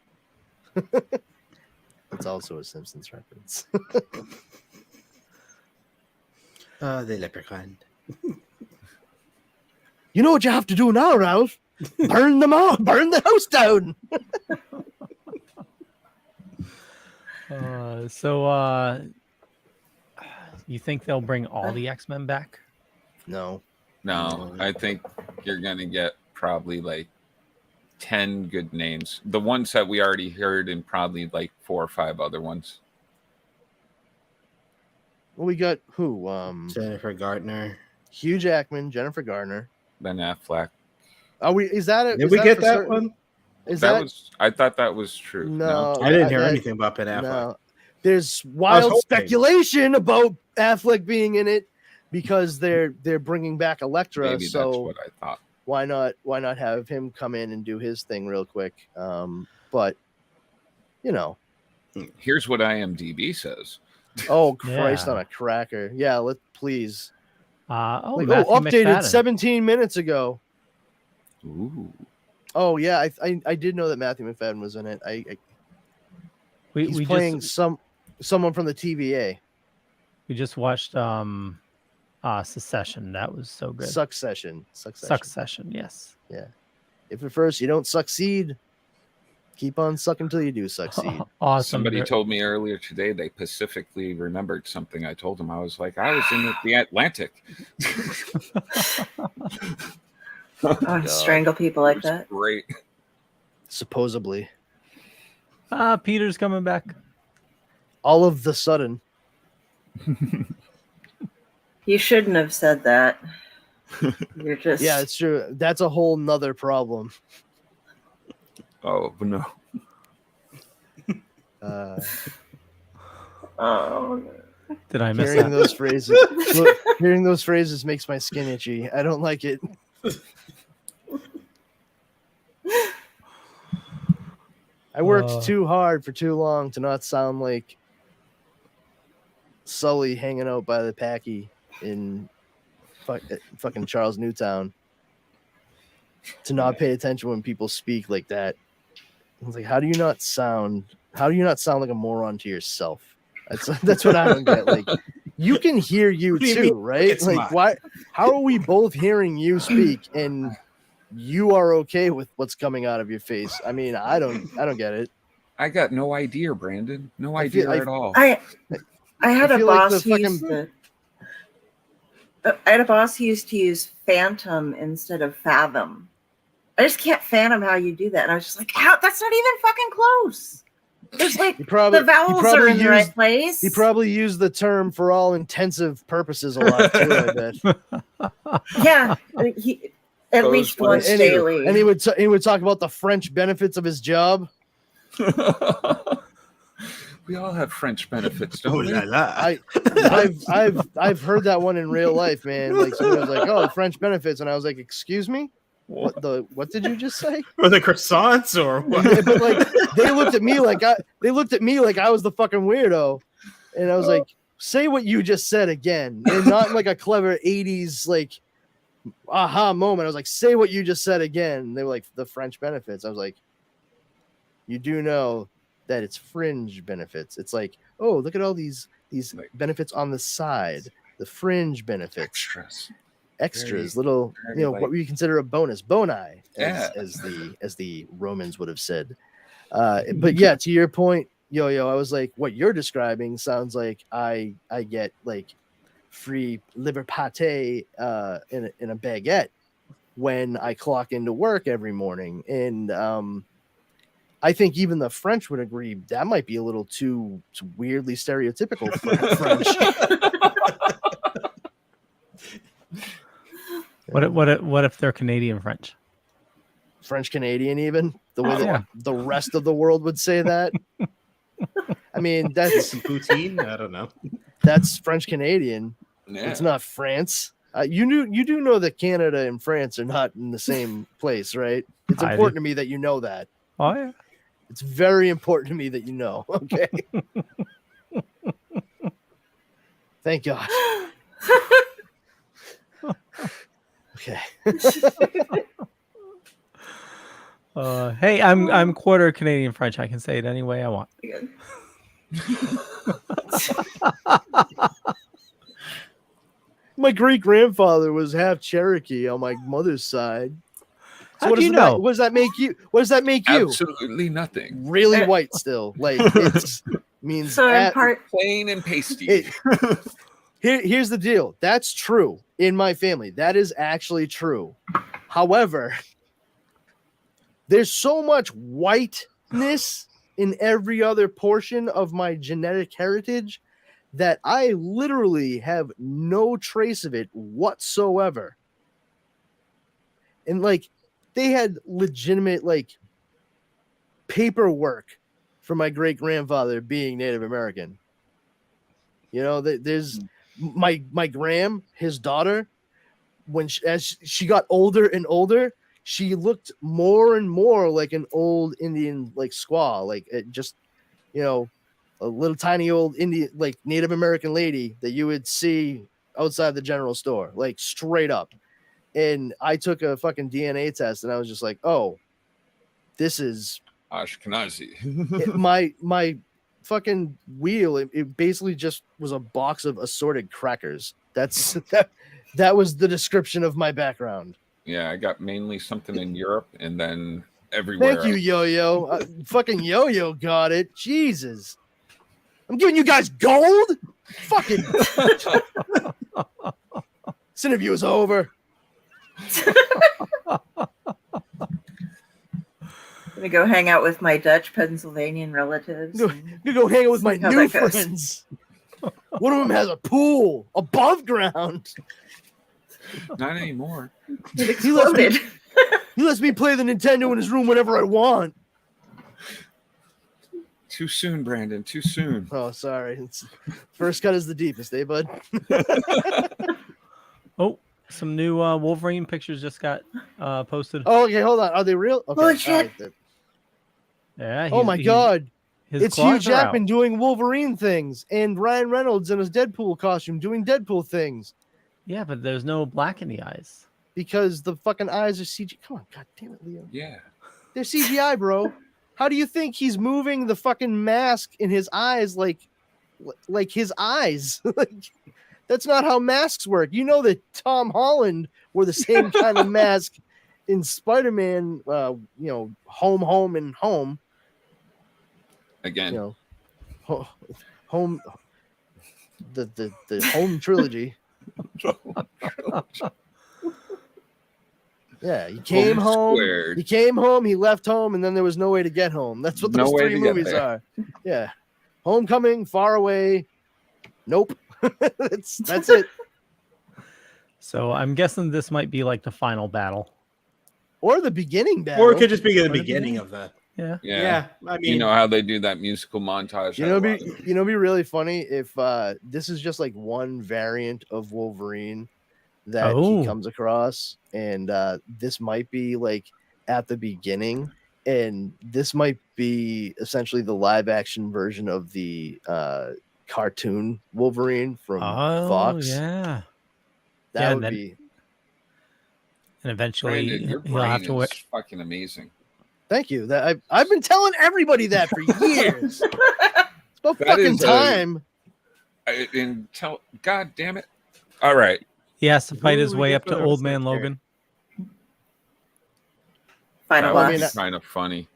That's also a Simpsons reference. The leprechaun. You know what you have to do now, Ralph? Burn them all. Burn the house down. So you think they'll bring all the X-Men back? No. I think you're going to get probably like 10 good names. The ones that we already heard, and probably like 4 or 5 other ones. Well, we got who? Jennifer Gardner. Hugh Jackman, Jennifer Gardner. Ben Affleck. Is that it? Did we get that one? I thought that was true. No, I didn't hear anything about Ben Affleck. No. There's wild speculation about Affleck being in it because they're bringing back Elektra. Maybe so that's what I thought. Why not have him come in and do his thing real quick? But you know, here's what IMDb says. Oh Christ on a cracker! Yeah, please. Matthew updated McFadden. 17 minutes ago. Ooh. Oh yeah, I did know that Matthew McFadden was in it. He's playing someone from the TVA. We just watched Succession. That was so good. Succession. Yes. Yeah. If at first you don't succeed, keep on sucking until you do succeed. Awesome. Somebody told me earlier today they specifically remembered something I told them. I was like, I was in the Atlantic. Strangle people like that. Great. Supposedly. Peter's coming back. All of the sudden. You shouldn't have said that. You're just... Yeah, it's true. That's a whole nother problem. Oh, no. Did I miss hearing that? those phrases? Hearing those phrases makes my skin itchy. I don't like it. I worked too hard for too long to not sound like Sully hanging out by the Packy in fucking Charles Newtown. To not pay attention when people speak like that. I was like, how do you not sound like a moron to yourself? That's what I don't get. Like, you can hear you What do you too, mean? right? It's Like, mine. why? How are we both hearing you speak and you are okay with what's coming out of your face? I mean, I don't get it. I got no idea, Brandon. No idea at all. I had a feel like boss the who used to. I had a boss who used to use phantom instead of fathom. I just can't fathom how you do that. And I was just like, how? That's not even fucking close. There's like the vowels are in the right place. He probably used the term for all intensive purposes a lot too, I bet. Yeah, he at least once daily. And he would talk about the French benefits of his job. We all have French benefits, don't we? I've heard that one in real life, man. Like someone was like, "Oh, French benefits," and I was like, "Excuse me, what did you just say?" Were the croissants or what? Yeah, but like they looked at me like I was the fucking weirdo, and I was like, "Say what you just said again," and not like a clever '80s like aha moment. I was like, "Say what you just said again." And they were like, "The French benefits." I was like, "You do know that it's fringe benefits. It's like, oh, look at all these benefits on the side, the fringe benefits, extras, little, what we consider a bonus, boni, as the Romans would have said. But yeah, to your point, Yo-Yo, I was like, what you're describing sounds like I get like free liver pate in a baguette when I clock into work every morning, and I think even the French would agree that might be a little too weirdly stereotypical French. What if they're Canadian French? French Canadian, even the way that the rest of the world would say that. I mean, that's some poutine. I don't know. That's French Canadian. Yeah. It's not France. You do know that Canada and France are not in the same place, right? It's important to me that you know that. Oh yeah. It's very important to me that you know. Okay. Thank God. Okay. Hey, I'm quarter Canadian French. I can say it any way I want. My great grandfather was half Cherokee on my mother's side. So How do you know? What does that make you? What does that make you? Absolutely nothing. Really white still. Like it means so in part plain and pasty. Here's the deal. That's true in my family. That is actually true. However, there's so much whiteness in every other portion of my genetic heritage that I literally have no trace of it whatsoever. And like they had legitimate like paperwork for my great grandfather being Native American. There's my Gram, his daughter, as she got older and older, she looked more and more like an old Indian like squaw, like just a little tiny old Indian like Native American lady that you would see outside the general store, like straight up. And I took a fucking DNA test, and I was just like, "Oh, this is Ashkenazi." my fucking wheel. It basically just was a box of assorted crackers. That was the description of my background. Yeah, I got mainly something in Europe, and then everywhere. Thank you, Yo-Yo. Fucking Yo-Yo got it. Jesus, I'm giving you guys gold. Fucking. This interview is over. I'm gonna go hang out with my Dutch Pennsylvanian relatives. I'm gonna go hang out with my new friends. One of them has a pool above ground. Not anymore. It exploded. He lets me play the Nintendo in his room whenever I want. Too soon, Brandon. Too soon. Oh, sorry. First cut is the deepest, eh, bud? Oh, some new Wolverine pictures just got posted. Oh, okay. Hold on. Are they real? Okay. Holy shit. Right. Yeah. Oh my God. It's Hugh Jackman out. doing Wolverine things, and Ryan Reynolds in his Deadpool costume doing Deadpool things. Yeah, but there's no black in the eyes. Because the fucking eyes are CGI. Come on, God damn it, Leo. Yeah. They're CGI, bro. How do you think he's moving the fucking mask in his eyes like his eyes? Like, that's not how masks work. You know that Tom Holland wore the same kind of mask in Spider-Man, Home, and Home. Again. You know, Home, the Home trilogy. Yeah, he came home. Squared. He came home. He left home, and then there was no way to get home. That's what those three movies are. Yeah, Homecoming, Far Away. Nope. that's it. So I'm guessing this might be like the final battle, or the beginning battle, or it could just be the beginning of the. Yeah. I mean, you know how they do that musical montage. It'd be really funny if this is just like one variant of Wolverine that he comes across, and this might be like at the beginning, and this might be essentially the live action version of the cartoon Wolverine from Fox. Yeah, that would be. And eventually, Brandon, your he'll have to brain is fucking amazing. Thank you. That I've been telling everybody that for years. It's about fucking time. God damn it! All right. He has to fight his way up to Old Man Logan. Final boss. Kind of funny.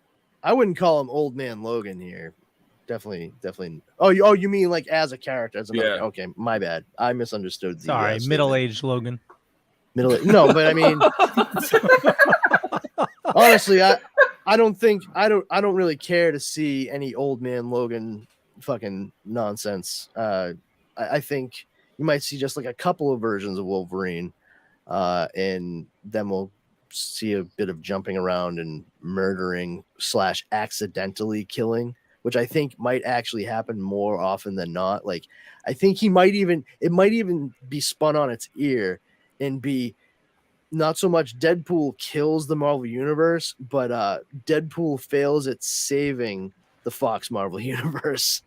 I wouldn't call him Old Man Logan here. Definitely. Oh, you mean like as a character? Okay, my bad. I misunderstood. Sorry, middle-aged Logan. No, but I mean, honestly, I don't really care to see any Old Man Logan fucking nonsense. I think you might see just like a couple of versions of Wolverine, and then we'll see a bit of jumping around and murdering / accidentally killing, which I think might actually happen more often than not. Like, I think it might even be spun on its ear and be not so much Deadpool kills the Marvel Universe, but Deadpool fails at saving the Fox Marvel Universe.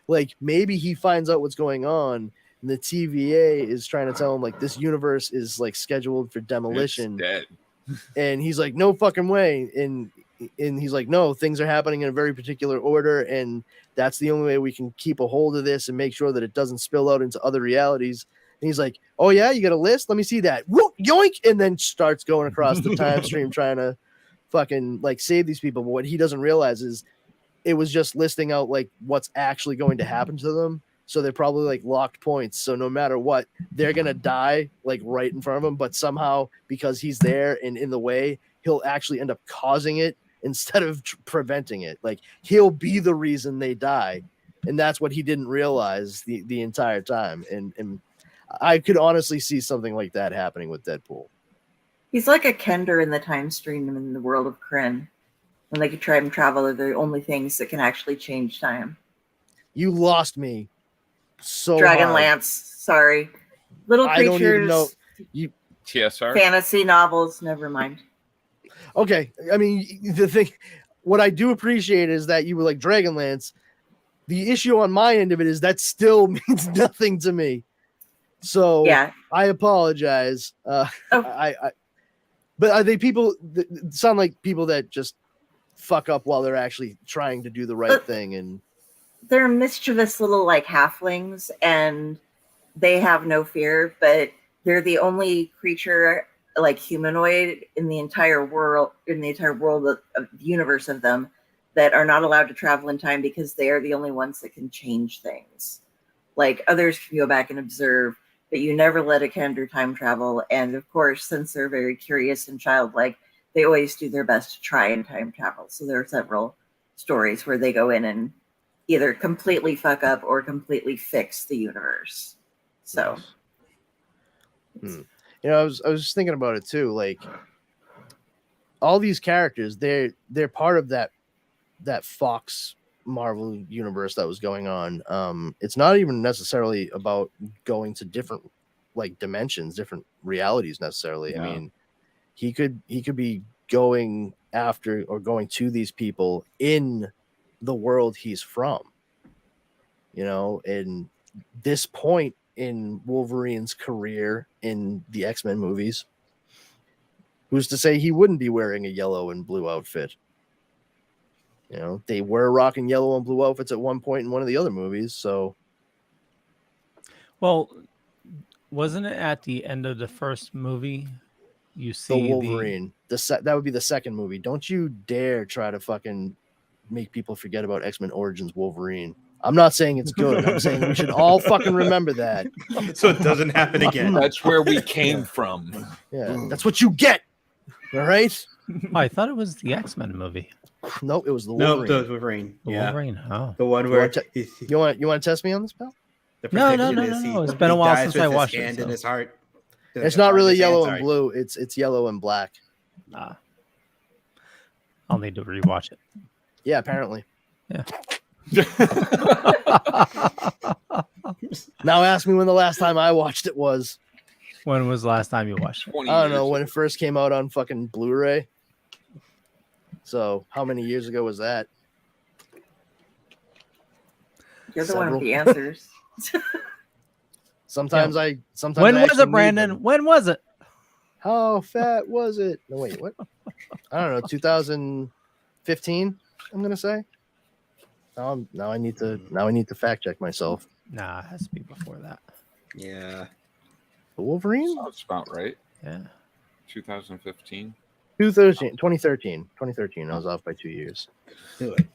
Like, maybe he finds out what's going on, and the TVA is trying to tell him, like, this universe is, like, scheduled for demolition. It's dead. And he's like, no fucking way. And he's like, no, things are happening in a very particular order, and that's the only way we can keep a hold of this and make sure that it doesn't spill out into other realities. And he's like, oh, yeah, you got a list? Let me see that. Whoop, yoink! And then starts going across the time stream trying to fucking, like, save these people. But what he doesn't realize is it was just listing out, like, what's actually going to happen to them. So they're probably, like, locked points. So no matter what, they're going to die, like, right in front of him. But somehow, because he's there and in the way, he'll actually end up causing it instead of preventing it. Like, he'll be the reason they die. And that's what he didn't realize the entire time. And I could honestly see something like that happening with Deadpool. He's like a Kender in the time stream in the world of Kryn. When they could try and travel are the only things that can actually change time. You lost me so Dragonlance, sorry. Little creatures. I don't even know. TSR? Fantasy novels, never mind. Okay, I mean, the thing, what I do appreciate is that you were like Dragonlance. The issue on my end of it is that still means nothing to me. So yeah, I apologize. But are they people that sound like people that just fuck up while they're actually trying to do the right thing? And they're mischievous little like halflings, and they have no fear. But they're the only creature like humanoid in the entire world, of the universe of them, that are not allowed to travel in time because they are the only ones that can change things. Like others can go back and observe, but you never let a Kender time travel. And of course, since they're very curious and childlike, they always do their best to try and time travel. So there are several stories where they go in and either completely fuck up or completely fix the universe. So, you know, I was thinking about it too. Like, all these characters, they're part of that Fox Marvel universe that was going on. It's not even necessarily about going to different like dimensions, different realities necessarily. No. I mean, he could be going after or going to these people in the world he's from, you know. And this point in Wolverine's career in the X-Men movies, who's to say he wouldn't be wearing a yellow and blue outfit? You know, they were rocking yellow and blue outfits at one point in one of the other movies. So, Well, wasn't it at the end of the first movie? You the see Wolverine, that would be the second movie. Don't you dare try to fucking make people forget about X-Men Origins Wolverine. I'm not saying it's good. I'm saying we should all fucking remember that. So it doesn't happen again. That's where we came from. Yeah, that's what you get. All right. Oh, I thought it was the X-Men movie. Nope, it was the No, Wolverine. the Wolverine. The Yeah, Wolverine. Oh. the one You where want You want to test me on this, pal? the No. protectionist, It's been a while dies since I with his watched it, hand in so. his heart. It's not really yellow and Sorry. blue. It's yellow and black. I'll need to rewatch it. Yeah, apparently. Yeah. Now ask me when the last time I watched it was. When was the last time you watched it? 20 I don't know, years. when it first came out on fucking Blu-ray. So how many years ago was that? You're the one Several. with the answers. Sometimes Yeah. I sometimes When I was actually it, need Brandon? them. When was it? How fat was it? No, wait, what? I don't know, 2015, I'm gonna say. Now I need to fact check myself. Nah, it has to be before that. Yeah. The Wolverine? Sounds about right. Yeah. 2015. 2013. I was off by 2 years. Do it.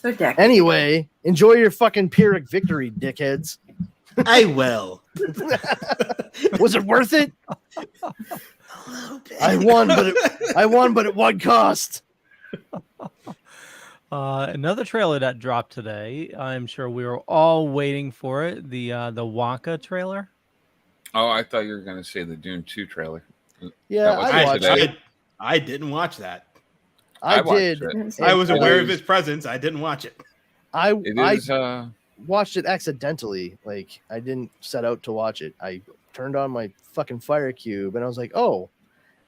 So Deck. Anyway, enjoy your fucking Pyrrhic victory, dickheads. I will. Was it worth it? I won, but at what cost? Another trailer that dropped today. I'm sure we were all waiting for it. The Wonka trailer. Oh, I thought you were going to say the Dune 2 trailer. Yeah, That was I watched today. it. I didn't watch that. I watched did. it. I was And aware it of is- his presence. I didn't watch it. I It I is. watched it accidentally. Like I didn't set out to watch it. I turned on my fucking Fire Cube and I was like, oh,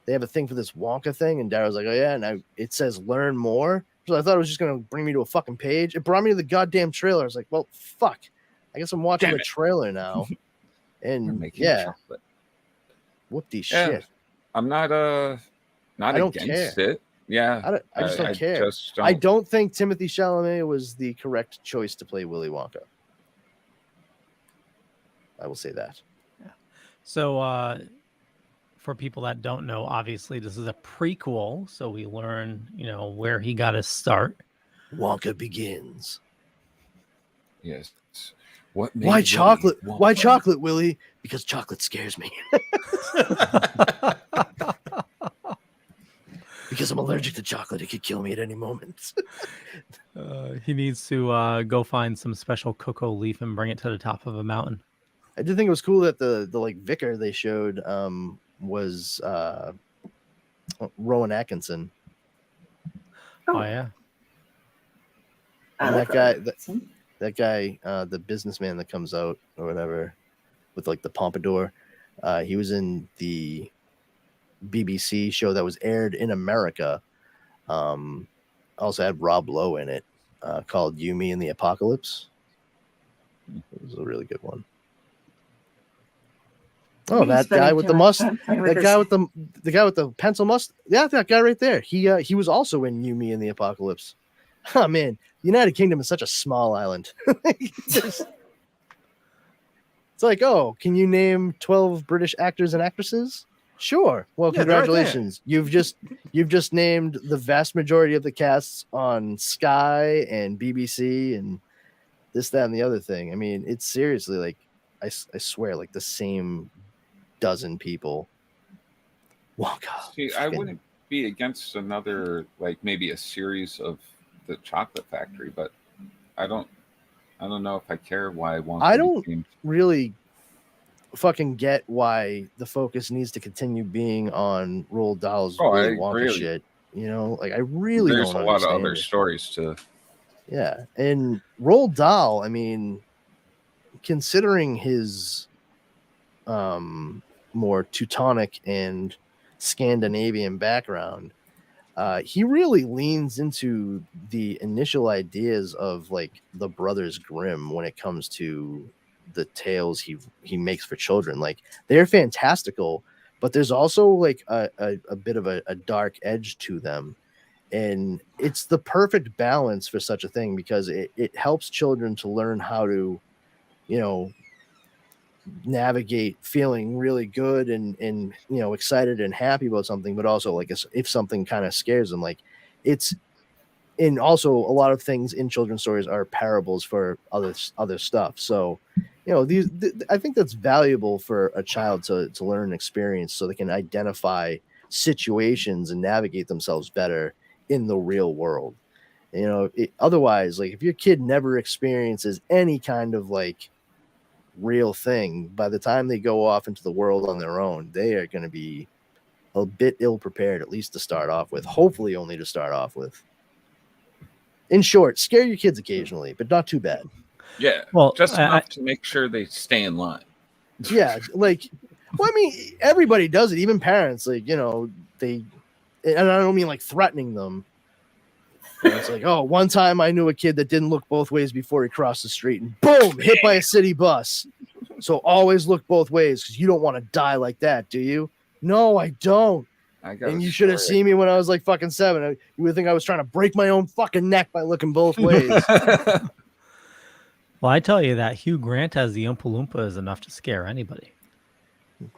they have a thing for this Wonka thing. And Dara was like, oh yeah, and it says learn more. So I thought it was just gonna bring me to a fucking page. It brought me to the goddamn trailer. I was like, well, fuck. I guess I'm watching Damn the it. trailer now. you're And making yeah, chocolate. whoop-de Yeah. shit. I'm not I don't against it. Yeah. I just don't care. Just I don't think Timothy Chalamet was the correct choice to play Willy Wonka. I will say that. So, for people that don't know, obviously this is a prequel, so we learn, where he got his start. Wonka begins. Yes. What? made Why Willy chocolate? Wonka? Why chocolate, Willie? Because chocolate scares me. Because I'm allergic to chocolate. It could kill me at any moment. He needs to go find some special cocoa leaf and bring it to the top of a mountain. I did think it was cool that the like vicar they showed was Rowan Atkinson. Oh yeah. I And love that guy, that. that guy, the businessman that comes out or whatever with like the pompadour. He was in the BBC show that was aired in America. Also had Rob Lowe in it, called You, Me, and the Apocalypse. It was a really good one. Oh, He's that guy spending with too the much must, time with that guy his- with the guy with the pencil must. Yeah, that guy right there. He was also in You, Me, and the Apocalypse. Oh man, the United Kingdom is such a small island. It's like, oh, can you name 12 British actors and actresses? Sure. Well, Yeah, they're right there. congratulations. You've just named the vast majority of the casts on Sky and BBC and this, that, and the other thing. I mean, it's seriously like, I swear, like the same dozen people. Wonka. See, I wouldn't be against another, like maybe a series of the Chocolate Factory, but I don't know if I care why Wonka I don't became- really fucking get why the focus needs to continue being on Roald Dahl's Oh, Willy I Wonka really- shit. Like I really There's don't a lot of understand other it. stories to. Yeah, and Roald Dahl, I mean, considering his more Teutonic and Scandinavian background, he really leans into the initial ideas of like the Brothers Grimm when it comes to the tales he makes for children. Like they're fantastical, but there's also like a bit of a dark edge to them. And it's the perfect balance for such a thing, because it helps children to learn how to, navigate feeling really good and excited and happy about something, but also like if something kind of scares them, like it's. And also a lot of things in children's stories are parables for other stuff. So, I think that's valuable for a child to learn and experience, so they can identify situations and navigate themselves better in the real world. Otherwise, like if your kid never experiences any kind of like real thing, by the time they go off into the world on their own, they are going to be a bit ill prepared, at least to start off with, hopefully only to start off with. In short, scare your kids occasionally, but not too bad. Yeah, well, just enough to make sure they stay in line. Yeah, like, well, I mean, everybody does it, even parents. Like, and I don't mean like threatening them. And it's like, oh, one time I knew a kid that didn't look both ways before he crossed the street, and boom, hit by a city bus. So always look both ways, because you don't want to die like that, do you? No, I don't. And you should have seen me when I was like fucking 7. You would think I was trying to break my own fucking neck by looking both ways. Well, I tell you that Hugh Grant as the Oompa Loompa is enough to scare anybody.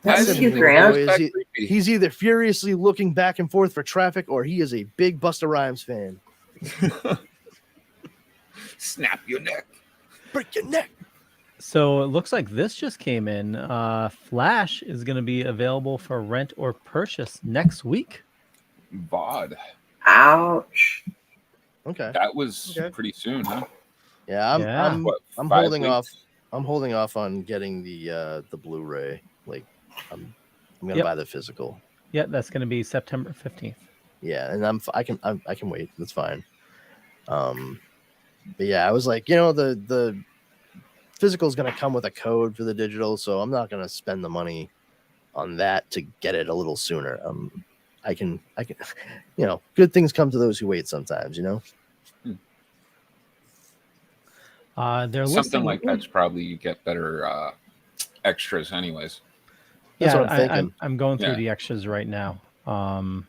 That's Hugh Grant. He's either furiously looking back and forth for traffic, or he is a big Busta Rhymes fan. Snap your neck. Break your neck. So it looks like this just came in. Flash is going to be available for rent or purchase next week. VOD. Ouch. Okay. That was pretty soon, huh? Yeah, I'm holding off. I'm holding off on getting the Blu-ray. Like, I'm gonna buy the physical. Yeah, that's gonna be September 15th. Yeah, and I can wait. That's fine. But yeah, I was like, the physical is gonna come with a code for the digital, so I'm not gonna spend the money on that to get it a little sooner. I can, good things come to those who wait sometimes, They're something like that's probably you get better extras anyways. That's what I'm thinking. I'm going through the extras right now. Full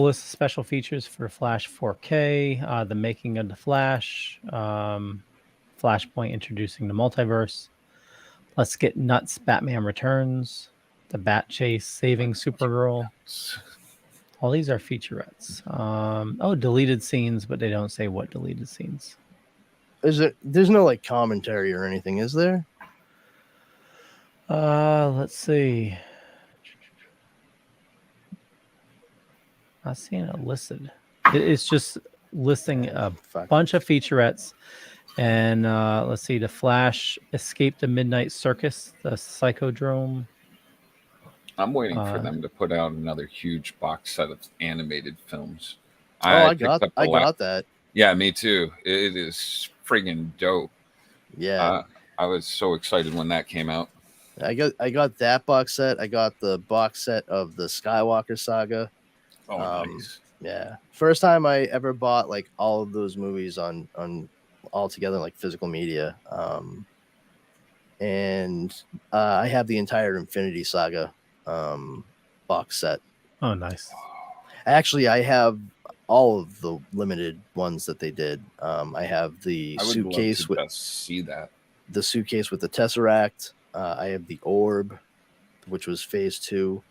list of special features for Flash 4K, the making of the Flash, Flashpoint introducing the multiverse, Let's Get Nuts, Batman Returns, the Bat Chase, Saving Supergirl. All these are featurettes. Deleted scenes, but they don't say what deleted scenes. There's no like commentary or anything, is there? Let's see. Not seeing it listed. It's just listing a bunch of featurettes. And let's see, the Flash Escape the Midnight Circus, the Psychodrome. I'm waiting for them to put out another huge box set of animated films. I got that. Yeah, me too. It is friggin' dope. Yeah. I was so excited when that came out. I got that box set. I got the box set of the Skywalker saga. Oh, nice. Yeah. First time I ever bought like all of those movies on all together, like physical media. And I have the entire Infinity Saga box set. Oh, nice. Actually, I have all of the limited ones that they did. I have the suitcase with the suitcase with the Tesseract. I have the orb, which was phase 2,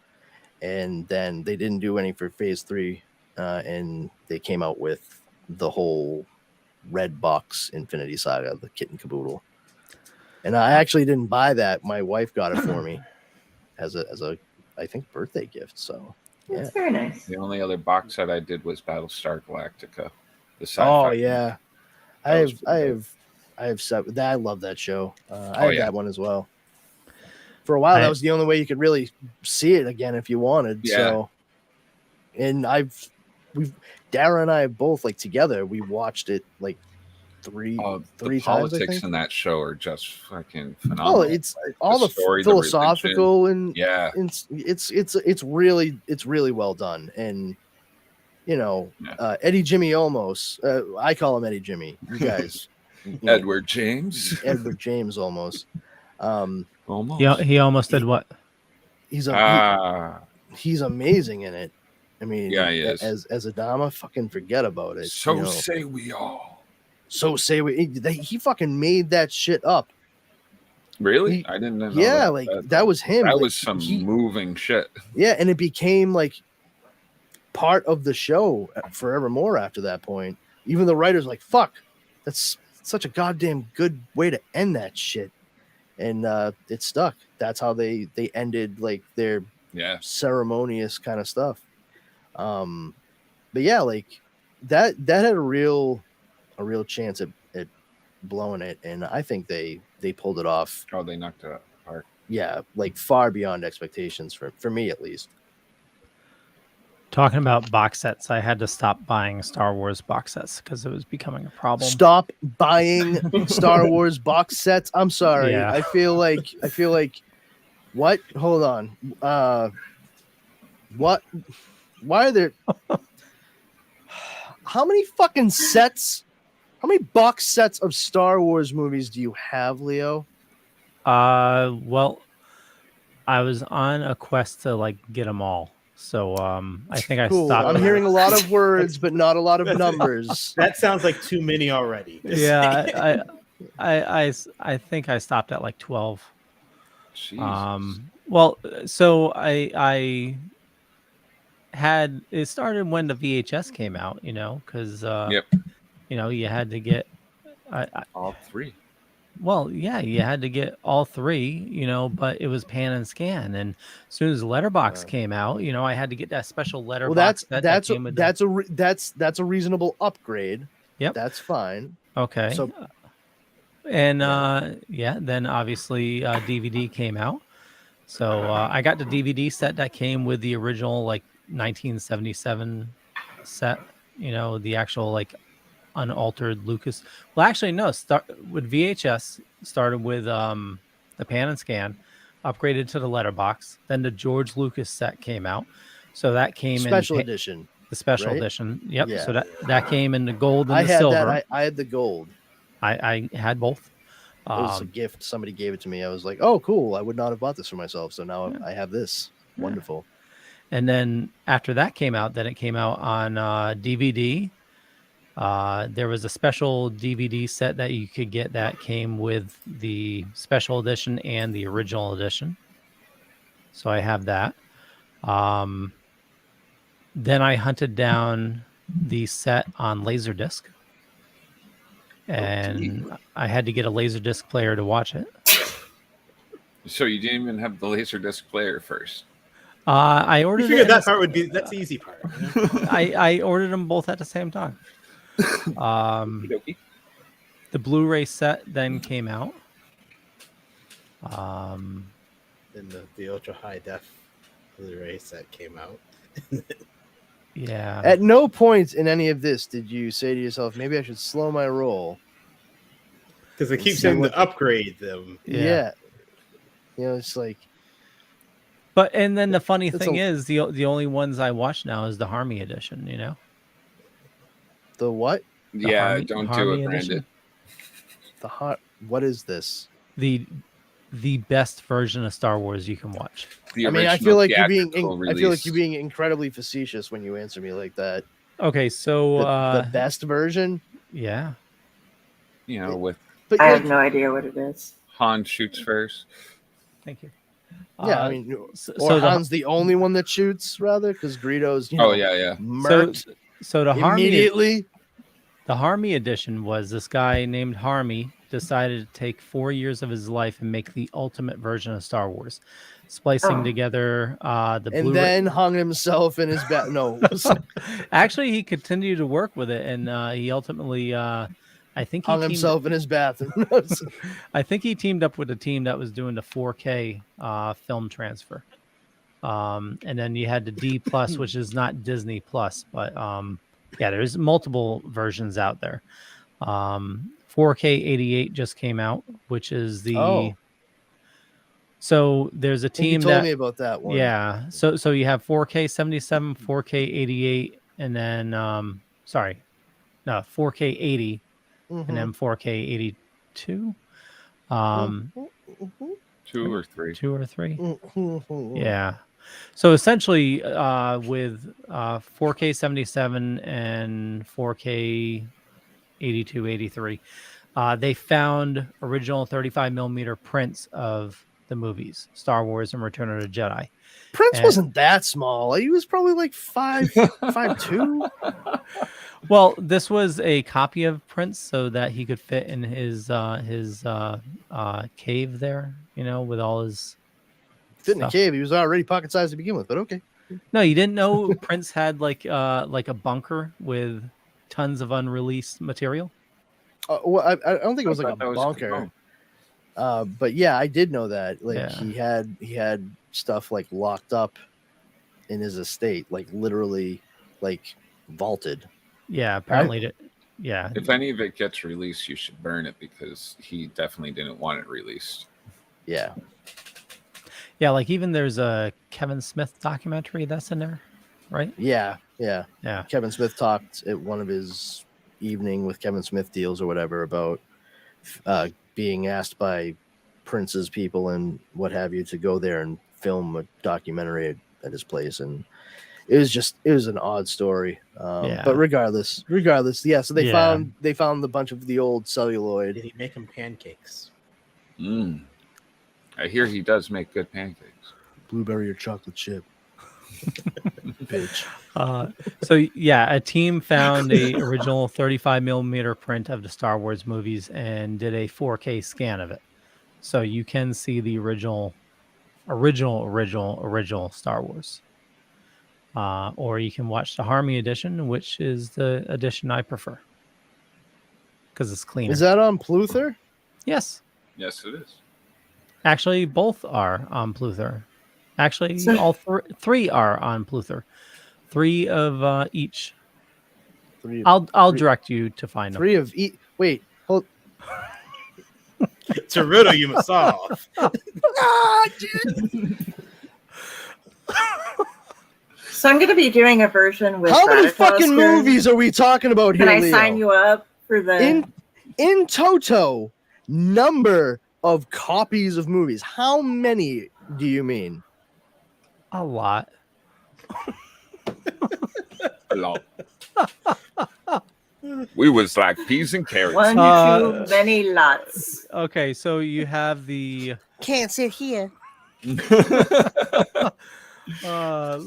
and then they didn't do any for phase 3, and they came out with the whole red box Infinity Saga, the kit and caboodle. And I actually didn't buy that. My wife got it for me as a I think birthday gift. So that's very nice. The only other box set I did was Battlestar Galactica. Oh yeah, I have set that. I love that show. I have that one as well. For a while, that was the only way you could really see it again if you wanted. Yeah. So, and Dara and I both like together. We watched it like three times. The politics in that show are just fucking phenomenal. Oh, it's all the story, philosophical, and it's really well done. And Eddie Jimmy Olmos. I call him Eddie Jimmy. You guys, Edward James. Edward James Olmos. Almost. He almost did what? He's amazing in it. I mean, Yeah, he is. as Adama, fucking forget about it. So say we all. So say we. He fucking made that shit up. Really? I didn't know. Yeah, that was him. That like, was some moving shit. Yeah, and it became like part of the show forevermore after that point. Even the writers like, fuck, that's such a goddamn good way to end that shit. And it stuck. That's how they ended like their ceremonious kind of stuff. But yeah, like that had a real chance at blowing it, and I think they pulled it off. Oh, they knocked it out of the park. Yeah, like far beyond expectations for me at least. Talking about box sets, I had to stop buying Star Wars box sets because it was becoming a problem. Stop buying Star Wars box sets. I'm sorry. Yeah. I feel like what? Hold on. What? Why are there how many fucking sets? How many box sets of Star Wars movies do you have, Leo? Well, I was on a quest to like get them all. So I think I stopped. I'm hearing a lot of words, but not a lot of numbers. That sounds like too many already. Yeah, I think I stopped at like 12. Jesus. Well, so I had it started when the VHS came out, you know, because you know, you had to get all three. Well, yeah, you had to get all three, you know, but it was pan and scan, and as soon as Letterbox came out, you know, I had to get that special Letterbox. Well, that's a reasonable upgrade. Yep, that's fine. Okay. So, and then obviously DVD came out, so I got the DVD set that came with the original like 1977 set, you know, the actual like unaltered Lucas. Well, actually, no. With VHS started with the pan and scan, upgraded to the letterbox. Then the George Lucas set came out, so that came special edition. The special right? edition. Yep. Yeah. So that came in the gold and I the had silver. That. I had the gold. I had both. It was a gift. Somebody gave it to me. I was like, oh, cool. I would not have bought this for myself. So now I have this. Yeah. Wonderful. And then after that came out, then it came out on DVD. There was a special DVD set that you could get that came with the special edition and the original edition. So I have that. Then I hunted down the set on Laserdisc. And I had to get a Laserdisc player to watch it. So you didn't even have the Laserdisc player first? I ordered. You figured that part would be that's the easy part. You know? I ordered them both at the same time. The Blu-ray set then came out. Then the ultra high def Blu-ray set came out. Yeah. At no point in any of this did you say to yourself, maybe I should slow my roll. Because it keeps saying to upgrade them. Yeah. You know, it's like. But and then the funny thing is the only ones I watch now is the Harmy edition, you know? The what? Don't do it, Brandon. What is this? The best version of Star Wars you can watch. I feel like you're being incredibly facetious when you answer me like that. Okay, so the best version? Yeah. You know, I have no idea what it is. Han shoots first. Thank you. Yeah, I mean, Han's the only one that shoots, rather, because Greedo's. Murked so the immediately. The Harmy edition was this guy named Harmy decided to take 4 years of his life and make the ultimate version of Star Wars, splicing together the and Blu-ray. Then hung himself in his bath. No, actually, he continued to work with it, and he ultimately, I think, hung himself in his bathroom. I think he teamed up with a team that was doing the 4K film transfer, and then you had the D Plus, which is not Disney Plus, but yeah, there's multiple versions out there. 4K 88 just came out, which is the so there's a team you told me about that one. Yeah, so you have 4K 77, 4K 88, and then 4K 80, and then 4K 82. 2 or 3. 2 or 3. Yeah. So essentially, with 4K 77 and 4K 82, 83, they found original 35 millimeter prints of the movies, Star Wars and Return of the Jedi. Prince And- wasn't that small. He was probably like 5'2". Well, this was a copy of Prince so that he could fit in his cave there, with all his Fit in a stuff. cave. He was already pocket sized to begin with, but okay. No, you didn't know Prince had like a bunker with tons of unreleased material? Well, I don't think it was like a thought that was bunker. But yeah, I did know that. Like Yeah. he had stuff like locked up in his estate, like literally like vaulted. Yeah, apparently. Yeah. If any of it gets released, you should burn it because he definitely didn't want it released. Yeah. Yeah, like even there's a Kevin Smith documentary that's in there, right? Yeah. Yeah. Kevin Smith talked at one of his evening with Kevin Smith deals or whatever about being asked by Prince's people and what have you to go there and film a documentary at his place, and it was an odd story. But regardless, yeah. So they found the bunch of the old celluloid. Did he make him pancakes? I hear he does make good pancakes. Blueberry or chocolate chip. Bitch. So yeah, a team found a original 35 millimeter print of the Star Wars movies and did a 4K scan of it. So you can see the original Star Wars. Or you can watch the Harmony edition, which is the edition I prefer because it's cleaner. Is that on Pluther? Yes. Yes, it is. Actually, both are on Pluther. Actually, all three are on Pluther. 3 of each. I'll direct you to find them. 3 of each. Wait, hold. It's a riddle you must solve. So I'm going to be doing a version with. How many Stratovarius. fucking movies are we talking about here? Can I Leo? sign you up for the? In toto, number of copies of movies. How many do you mean? A lot. A lot. We was like peas and carrots. One too many lots. Okay, so you have the. Can't sit here. I'll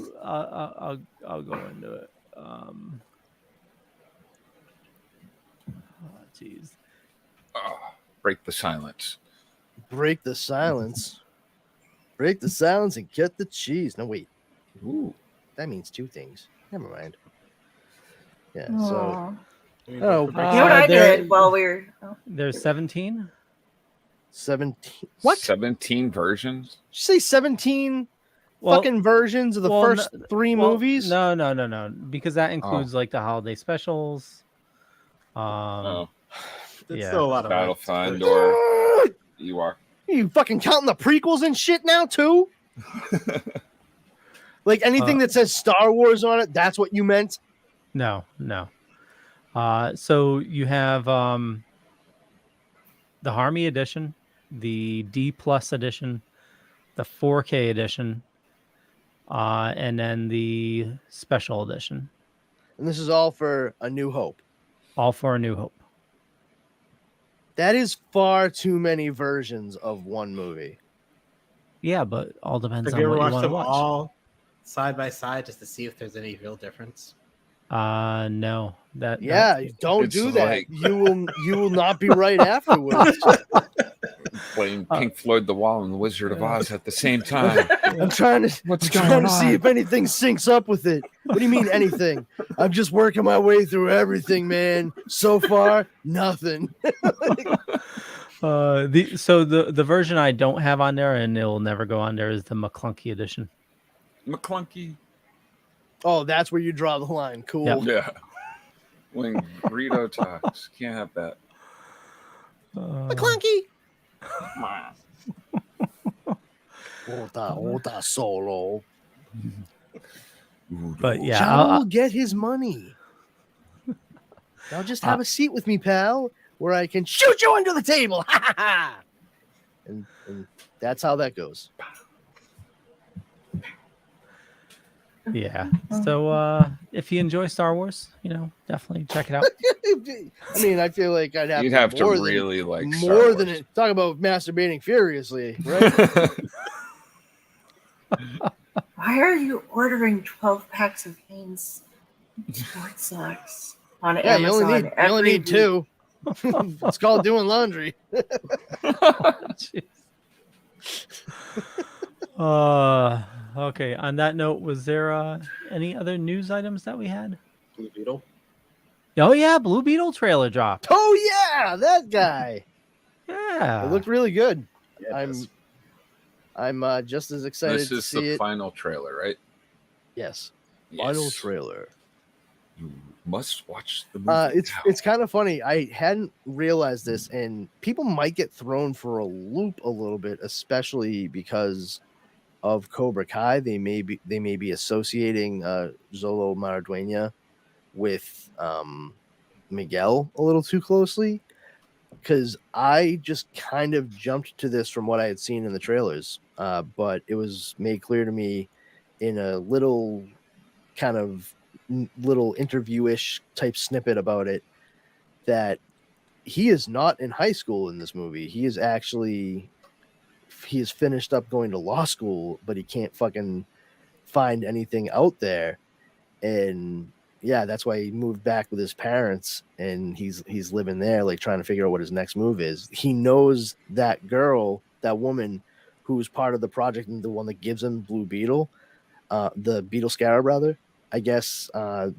go into it. Jeez. Break the silence. Break the silence. Break the silence and get the cheese. No, wait. Ooh. That means 2 things. Never mind. Yeah, Aw. so. You know what I did while we were. Oh. There's 17. 17. What? 17 versions? Did you say 17 fucking versions of the first 3 movies? No. Because that includes like the holiday specials. That's yeah. still a lot of Battle for Endor. You are. You fucking counting the prequels and shit now too? Like anything that says Star Wars on it, that's what you meant? No. So you have the Harmony edition, the D Plus edition, the 4K edition, and then the special edition. And this is all for A New Hope. All for A New Hope. That is far too many versions of one movie. Yeah, but all depends Have on you ever what you watched want to them watch. all side by side just to see if there's any real difference? No. Don't do that. like- You will not be right afterwards. Playing Pink Floyd The Wall and The Wizard of Oz at the same time. I'm trying to see if anything syncs up with it. What do you mean anything? I'm just working my way through everything, man. So far, nothing. The version I don't have on there and it will never go on there is the McClunky edition. McClunky. Oh, that's where you draw the line. Cool. Yep. Yeah. When Greedo talks, can't have that. McClunky. Ota solo. But yeah, John will get his money. Now just have a seat with me, pal, where I can shoot you under the table. And that's how that goes. Yeah. So if you enjoy Star Wars, definitely check it out. I mean, I feel like I'd have You'd to have to more really than, like Star more than Wars. it. Talk about masturbating furiously, right? Why are you ordering 12 packs of Hanes sport socks on Yeah, you Amazon? only need two. It's called doing laundry. Okay. On that note, was there any other news items that we had? Blue Beetle. Oh yeah, Blue Beetle trailer dropped. Oh yeah, that guy. Yeah, It looked really good. Yeah, it does. I'm just as excited This to is see the it. final trailer, right? Yes, Yes. final trailer. You must watch the movie. It's kind of funny. I hadn't realized this, and people might get thrown for a loop a little bit, especially because of Cobra Kai. They may be associating Zolo Maraduena with Miguel a little too closely, because I just kind of jumped to this from what I had seen in the trailers, but it was made clear to me in a little kind of little interview-ish type snippet about it that he is not in high school in this movie. He is finished up going to law school, but he can't fucking find anything out there. And yeah, that's why he moved back with his parents, and he's living there, like trying to figure out what his next move is. He knows that girl, that woman who's part of the project and the one that gives him Blue Beetle, the Beetle Scarab rather. I guess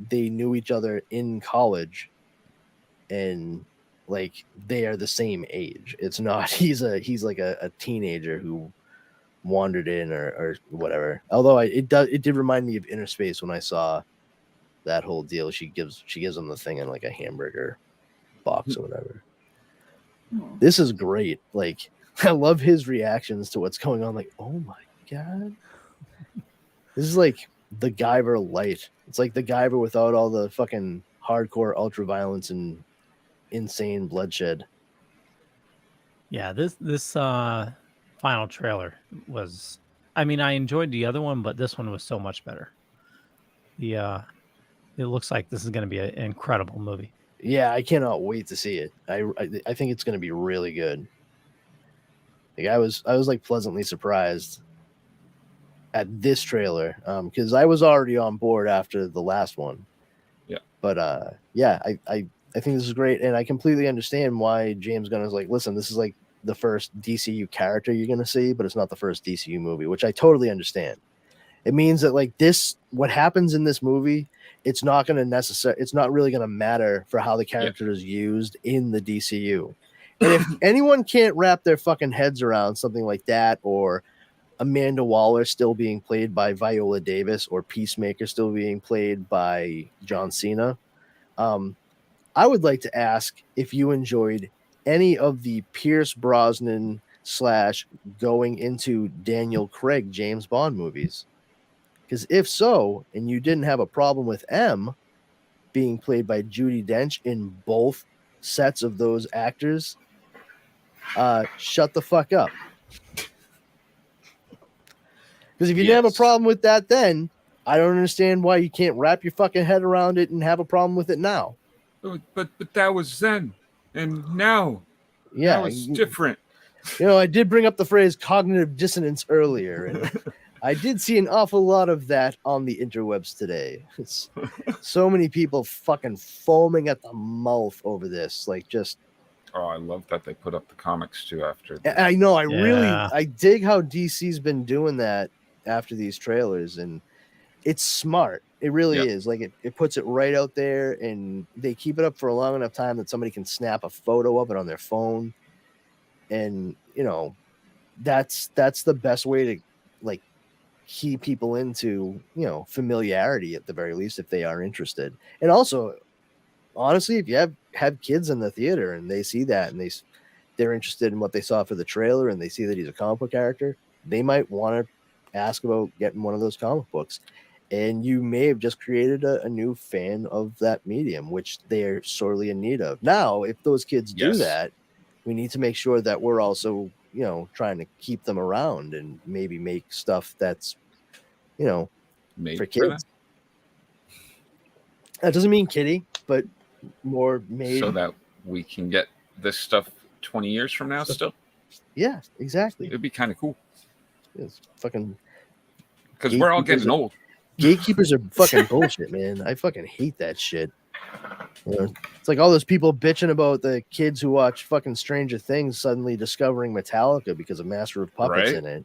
they knew each other in college, and like they are the same age. It's not he's like a teenager who wandered in or whatever. Although it did remind me of Inner Space when I saw that whole deal. She gives him the thing in like a hamburger box or whatever. This is great. Like, I love his reactions to what's going on. Like, oh my god, this is like the Guyver light. It's like the Guyver without all the fucking hardcore ultra violence and insane bloodshed. Yeah, this final trailer was. I mean, I enjoyed the other one, but this one was so much better. It looks like this is going to be an incredible movie. Yeah, I cannot wait to see it. I think it's going to be really good. Like I was like pleasantly surprised at this trailer, because I was already on board after the last one. Yeah. But yeah, I think this is great, and I completely understand why James Gunn is like, listen, this is like the first DCU character you're going to see, but it's not the first DCU movie, which I totally understand. It means that like this, what happens in this movie, it's not really going to matter for how the character is used in the DCU. And if anyone can't wrap their fucking heads around something like that, or Amanda Waller still being played by Viola Davis, or Peacemaker still being played by John Cena, I would like to ask if you enjoyed any of the Pierce Brosnan / going into Daniel Craig James Bond movies. Because if so, and you didn't have a problem with M being played by Judi Dench in both sets of those actors, shut the fuck up. Because if you didn't have a problem with that then, I don't understand why you can't wrap your fucking head around it and have a problem with it now. But that was then, and now, yeah, it's different. You know, I did bring up the phrase cognitive dissonance earlier, and I did see an awful lot of that on the interwebs today. It's so many people fucking foaming at the mouth over this, like just. Oh, I love that they put up the comics too after. I know. I dig how DC's been doing that after these trailers, and it's smart. It really is. Like it puts it right out there, and they keep it up for a long enough time that somebody can snap a photo of it on their phone. And you know, that's the best way to like key people into, you know, familiarity at the very least if they are interested. And also, honestly, if you have kids in the theater and they see that and they're interested in what they saw for the trailer and they see that he's a comic book character, they might want to ask about getting one of those comic books. And you may have just created a new fan of that medium, which they're sorely in need of. Now, if those kids do that, we need to make sure that we're also, you know, trying to keep them around and maybe make stuff that's, you know, made for for them. kids. That doesn't mean kiddie, but more made. So that we can get this stuff 20 years from now still. Yeah, exactly. It'd be kind of cool. It's fucking because we're all getting old. Gatekeepers are fucking bullshit, man. I fucking hate that shit. You know, it's like all those people bitching about the kids who watch fucking Stranger Things suddenly discovering Metallica because of Master of Puppets in it.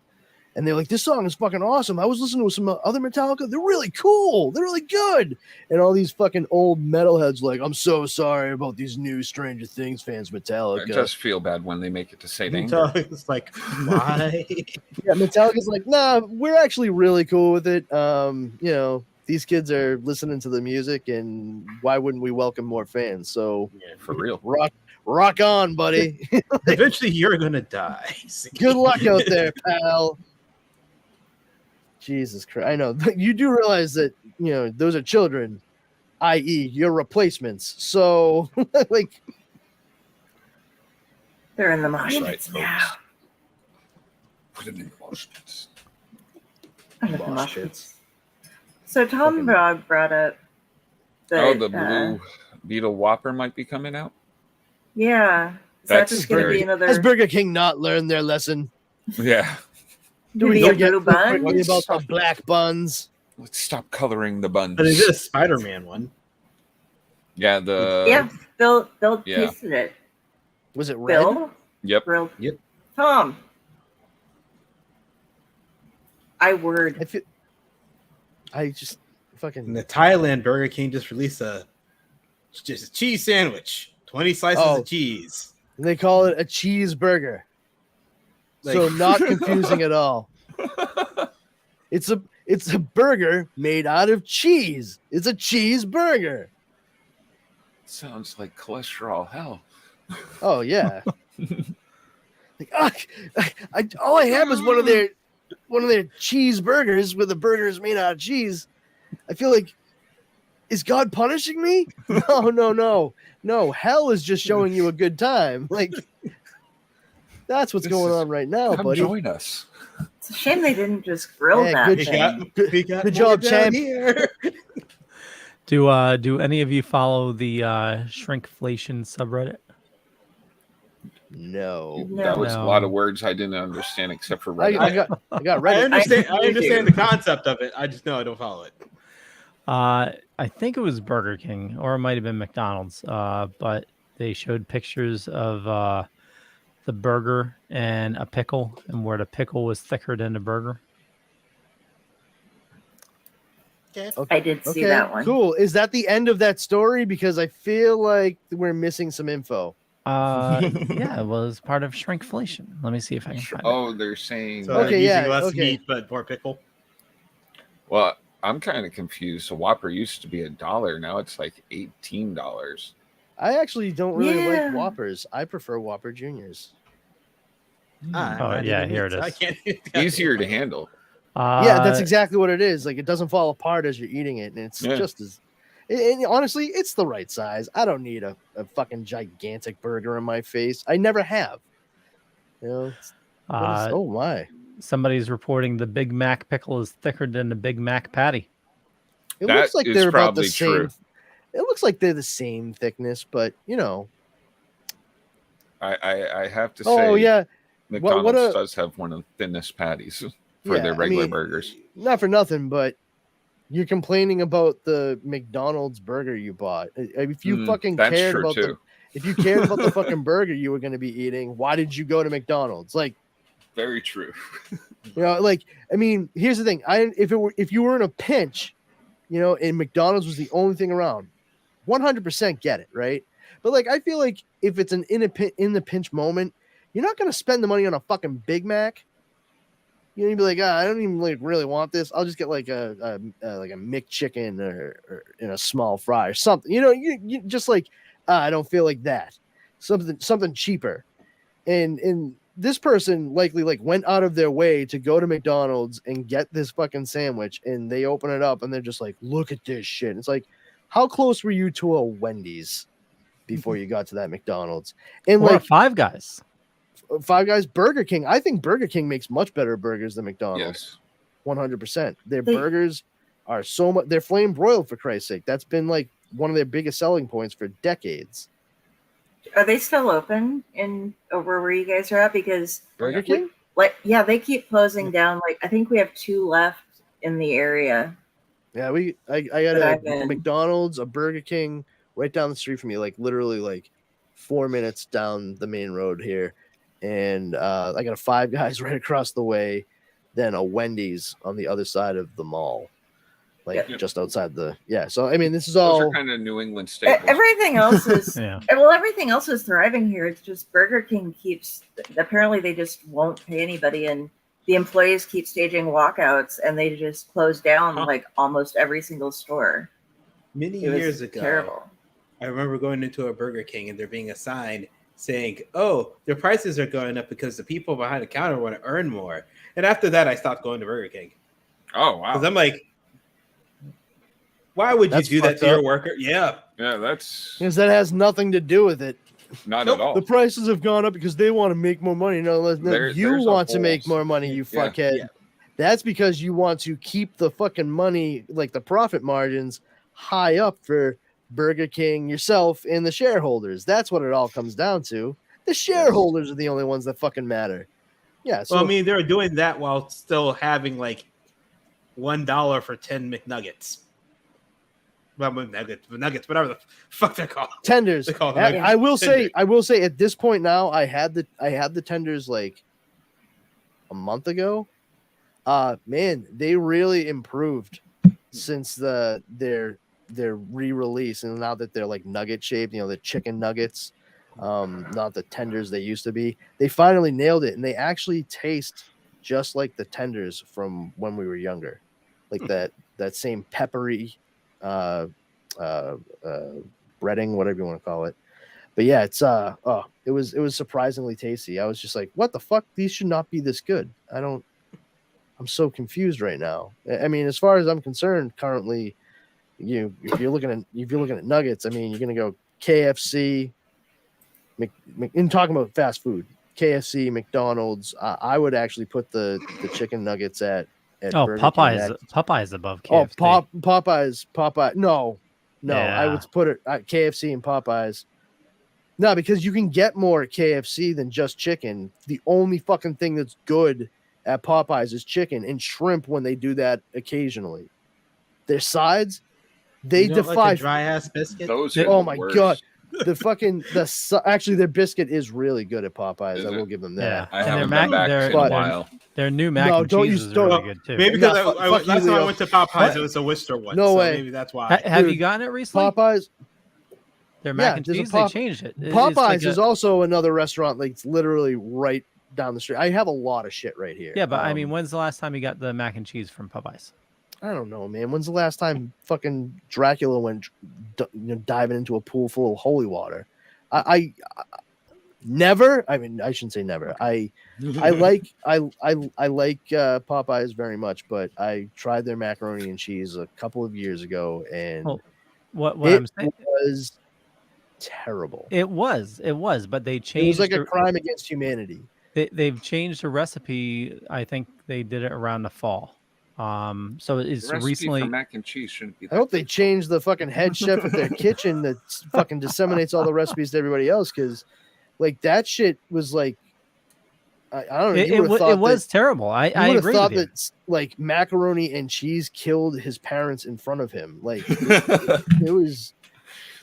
And they're like, this song is fucking awesome. I was listening to some other Metallica. They're really cool. They're really good. And all these fucking old metalheads like, I'm so sorry about these new Stranger Things fans, Metallica. I just feel bad when they make it to St. Anger. Metallica's like, why? Yeah, Metallica's like, nah, we're actually really cool with it. You know, these kids are listening to the music, and why wouldn't we welcome more fans? So, For real. rock on, buddy. Eventually, you're gonna die. Good luck out there, pal. Jesus Christ. I know. You do realize that, you know, those are children, i.e., your replacements. So, like, They're in the mosh Right, pits now. Put it in the mosh pits. I'm in the Mosh mosh pits. pits. So Tom Fucking- brought up that, The Blue Beetle Whopper might be coming out. yeah. Is That's that just going to scary. be another? Has Burger King not learned their lesson? Yeah. Do Did we he have forget blue so quickly buns? about the black buns? Let's stop coloring the buns. But it is a Spider-Man one. Yeah, the Yeah, Bill Yeah. tasted it. Was it red? Bill, Yep. Bill, Yep. Tom. I just In fucking. the Thailand, Burger King just released just a cheese sandwich, 20 slices Oh. of cheese. They call it a cheeseburger. So Like- not confusing at all. It's a burger made out of cheese. It's a cheeseburger. Sounds like cholesterol hell. Oh yeah. Like, all I have is one of their cheeseburgers where the burger is made out of cheese. I feel like, is God punishing me? No. Hell is just showing you a good time. Like, that's what's This going is- on right now, Come buddy. join us. it's a shame they didn't just grill Yeah, that good thing. Good job, champ. Here. Do any of you follow the shrinkflation subreddit? No. That was a No. lot of words I didn't understand except for I Reddit. got I Reddit. understand. I I do. understand the concept of it. I just know I don't follow it. I think it was Burger King, or it might have been McDonald's. But they showed pictures of the burger and a pickle, and where the pickle was thicker than the burger. I did see that one. Cool. Is that the end of that story? Because I feel like we're missing some info. Yeah, it was part of shrinkflation. Let me see if I can find it. Oh, they're saying. So Okay, using yeah, less okay. meat but more pickle. Well, I'm kind of confused. A Whopper used to be $1. Now it's like $18. I actually don't really Yeah. like Whoppers. I prefer Whopper Juniors. Oh, yeah, here it is. I can't. Easier to handle. Yeah, that's exactly what it is. Like, it doesn't fall apart as you're eating it, and it's Yeah. just as. And honestly, it's the right size. I don't need a fucking gigantic burger in my face. I never have. You know. Oh my! Somebody's reporting the Big Mac pickle is thicker than the Big Mac patty. It That looks like is they're about the probably same. true. It looks like they're the same thickness, but you know. I have to say. Oh yeah, McDonald's what a- does have one of the thinnest patties for Yeah, their I regular mean, burgers. not for nothing, but you're complaining about the McDonald's burger you bought. If you fucking That's cared true about too. if you cared about the fucking burger you were going to be eating, why did you go to McDonald's? Like, Very true. you know, like, I mean, here's the thing. If you were in a pinch, you know, and McDonald's was the only thing around, 100% get it, right? But like, I feel like if it's in the pinch moment, you're not going to spend the money on a fucking Big Mac. You know, you'd be like, I don't even like really want this. I'll just get like a McChicken or in a small fry or something. You know, you just like, I don't feel like that. Something cheaper. And this person likely like went out of their way to go to McDonald's and get this fucking sandwich, and they open it up and they're just like, look at this shit. It's like, how close were you to a Wendy's before you got to that McDonald's? And Or like Five Guys. Five Guys, Burger King. I think Burger King makes much better burgers than McDonald's. Yes. 100%. Their They- burgers are so much. They're flame broiled, for Christ's sake. That's been like one of their biggest selling points for decades. Are they still open in over where you guys are at? Because Burger King? yeah, they keep closing down. Like I think we have 2 left in the area. Yeah, I got a McDonald's, a Burger King right down the street from me, like literally like 4 minutes down the main road here. And I got a Five Guys right across the way, then a Wendy's on the other side of the mall. Like just outside the So I mean, this is all those are kind of New England staples. Everything else is Yeah. well, everything else is thriving here. It's just Burger King keeps apparently they just won't pay anybody, and the employees keep staging walkouts, and they just close down like almost every single store. Many years ago, terrible. I remember going into a Burger King and there being a sign saying, "Oh, their prices are going up because the people behind the counter want to earn more." And after that, I stopped going to Burger King. Oh wow! Because I'm like, why would you do that to your worker? Yeah, that's because that has nothing to do with it. Not at all. The prices have gone up because they want to make more money. No, you want to make more money, you fuckhead. Yeah. That's because you want to keep the fucking money, like the profit margins, high up for Burger King, yourself, and the shareholders. That's what it all comes down to. The shareholders are the only ones that fucking matter. Yeah. So well, I mean, they're doing that while still having like $1 for 10 McNuggets. Well, nuggets, whatever the fuck they're called. Tenders. They call them I will say at this point now, I had the tenders like a month ago. Man, they really improved since their re-release, and now that they're like nugget shaped, the chicken nuggets, not the tenders they used to be. They finally nailed it, and they actually taste just like the tenders from when we were younger, like that same peppery breading, whatever you want to call it. But yeah, it's it was surprisingly tasty. I was just like, what the fuck? These should not be this good. I'm so confused right now. I mean, as far as I'm concerned, currently, if you're looking at nuggets, I mean, you're gonna go KFC, in talking about fast food, KFC, McDonald's. I would actually put the chicken nuggets at Burger King. Popeyes above KFC. Popeyes. No, Yeah. I would put it at KFC and Popeyes. No, because you can get more at KFC than just chicken. The only fucking thing that's good at Popeyes is chicken and shrimp when they do that occasionally. Their sides, they defy like dry ass biscuit. Oh my god. Actually their biscuit is really good at Popeyes. I will give them that. I haven't been back in a while. Their new mac and cheese is really good too. Maybe because last time I went to Popeyes, it was a Worcester one. No way. Maybe that's why. Have you gotten it recently? Popeyes. Their mac and cheese, they changed it. Popeyes is also another restaurant like it's literally right down the street. I have a lot of shit right here. Yeah, but I mean, when's the last time you got the mac and cheese from Popeyes? I don't know, man. When's the last time fucking Dracula went diving into a pool full of holy water? I never. I mean, I shouldn't say never. I like Popeyes very much, but I tried their macaroni and cheese a couple of years ago, and what I'm saying was terrible. It was, but they changed. It was like a crime against humanity. They've changed the recipe. I think they did it around the fall. So it's the recently for mac and cheese shouldn't be. I hope they changed the fucking head chef at their kitchen that fucking disseminates all the recipes to everybody else, because like that shit was like I don't know. It was terrible. I agree thought with you. that like macaroni and cheese killed his parents in front of him. Like it was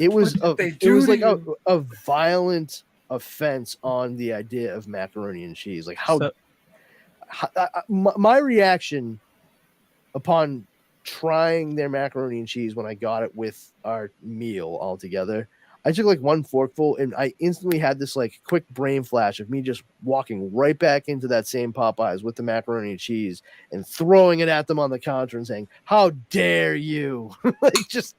like a violent offense on the idea of macaroni and cheese. Like my reaction upon trying their macaroni and cheese when I got it with our meal all together, I took like one forkful and I instantly had this like quick brain flash of me just walking right back into that same Popeyes with the macaroni and cheese and throwing it at them on the counter and saying, "How dare you!" Like, just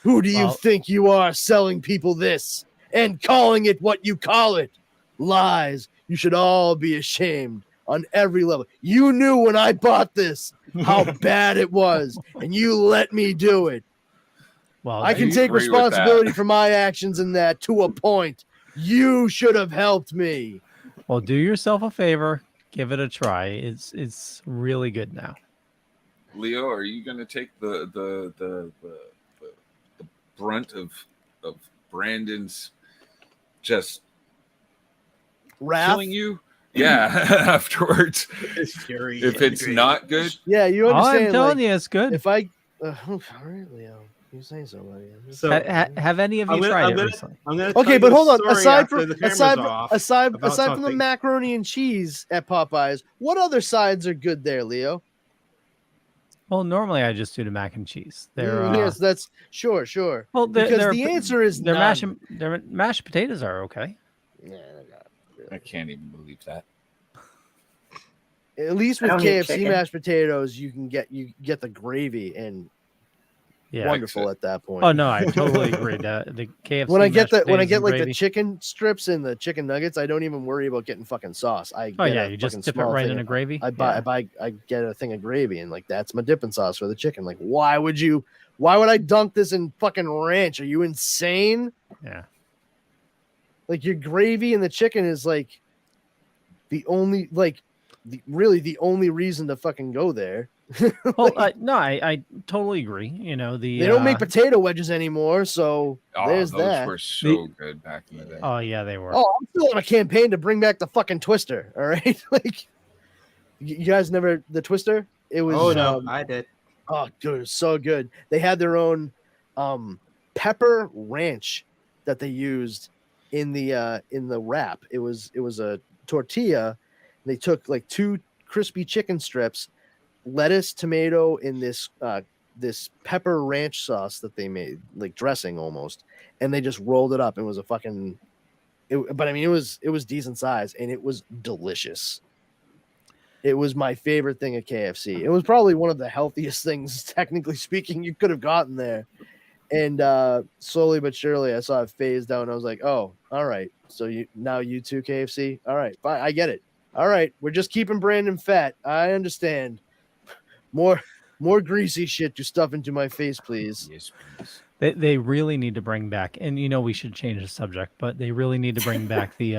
who do you think you are selling people this and calling it what you call it? Lies. You should all be ashamed on every level. You knew when I bought this how bad it was, and you let me do it. Well, I can take responsibility for my actions in that to a point. You should have helped me. Well, do yourself a favor. Give it a try. It's really good now. Leo, are you going to take the brunt of Brandon's just Wrath? killing you? Yeah, afterwards. If it's not good, Yeah, you Oh, understand. I'm telling like, you, it's good. If I, all right, Leo, you say so, buddy. So Have any of you tried it recently? Okay, but hold on. Aside from aside the macaroni and cheese at Popeyes, what other sides are good there, Leo? Well, normally I just do the mac and cheese. Yes, that's sure. Well, Because the answer is their none. mashed potatoes are okay. Yeah, I can't even believe that. at least with I don't eat KFC chicken. mashed potatoes, you get the gravy and Yeah. wonderful at that point. Oh no, I totally agree. The KFC when I get mashed like potatoes and the gravy. chicken strips and the chicken nuggets, I don't even worry about getting fucking sauce. Oh yeah, you just dip it right in a gravy. I get a thing of gravy and like that's my dipping sauce for the chicken. Like why would I dunk this in fucking ranch? Are you insane? Yeah. Like your gravy and the chicken is like the only the only reason to fucking go there. Well, no, I totally agree. You know, They don't make potato wedges anymore, so there's those that. were so good back in the day. Oh yeah, they were. Oh, I'm still on a campaign to bring back the fucking Twister. All right, like you guys never the Twister. It was. Oh no, I did. Oh, dude, it was so good. They had their own pepper ranch that they used in the wrap. It was a tortilla. They took like 2 crispy chicken strips, lettuce, tomato, in this pepper ranch sauce that they made, like dressing almost, and they just rolled it up. It was a fucking. But I mean, it was decent size and it was delicious. It was my favorite thing at KFC. It was probably one of the healthiest things, technically speaking, you could have gotten there. And slowly but surely, I saw it phase down. I was like, "Oh, all right. So you too, KFC. All right, fine. I get it. All right, we're just keeping Brandon fat. I understand. More greasy shit to stuff into my face, please." Yes, please. They really need to bring back, and you know we should change the subject, but they really need to bring back the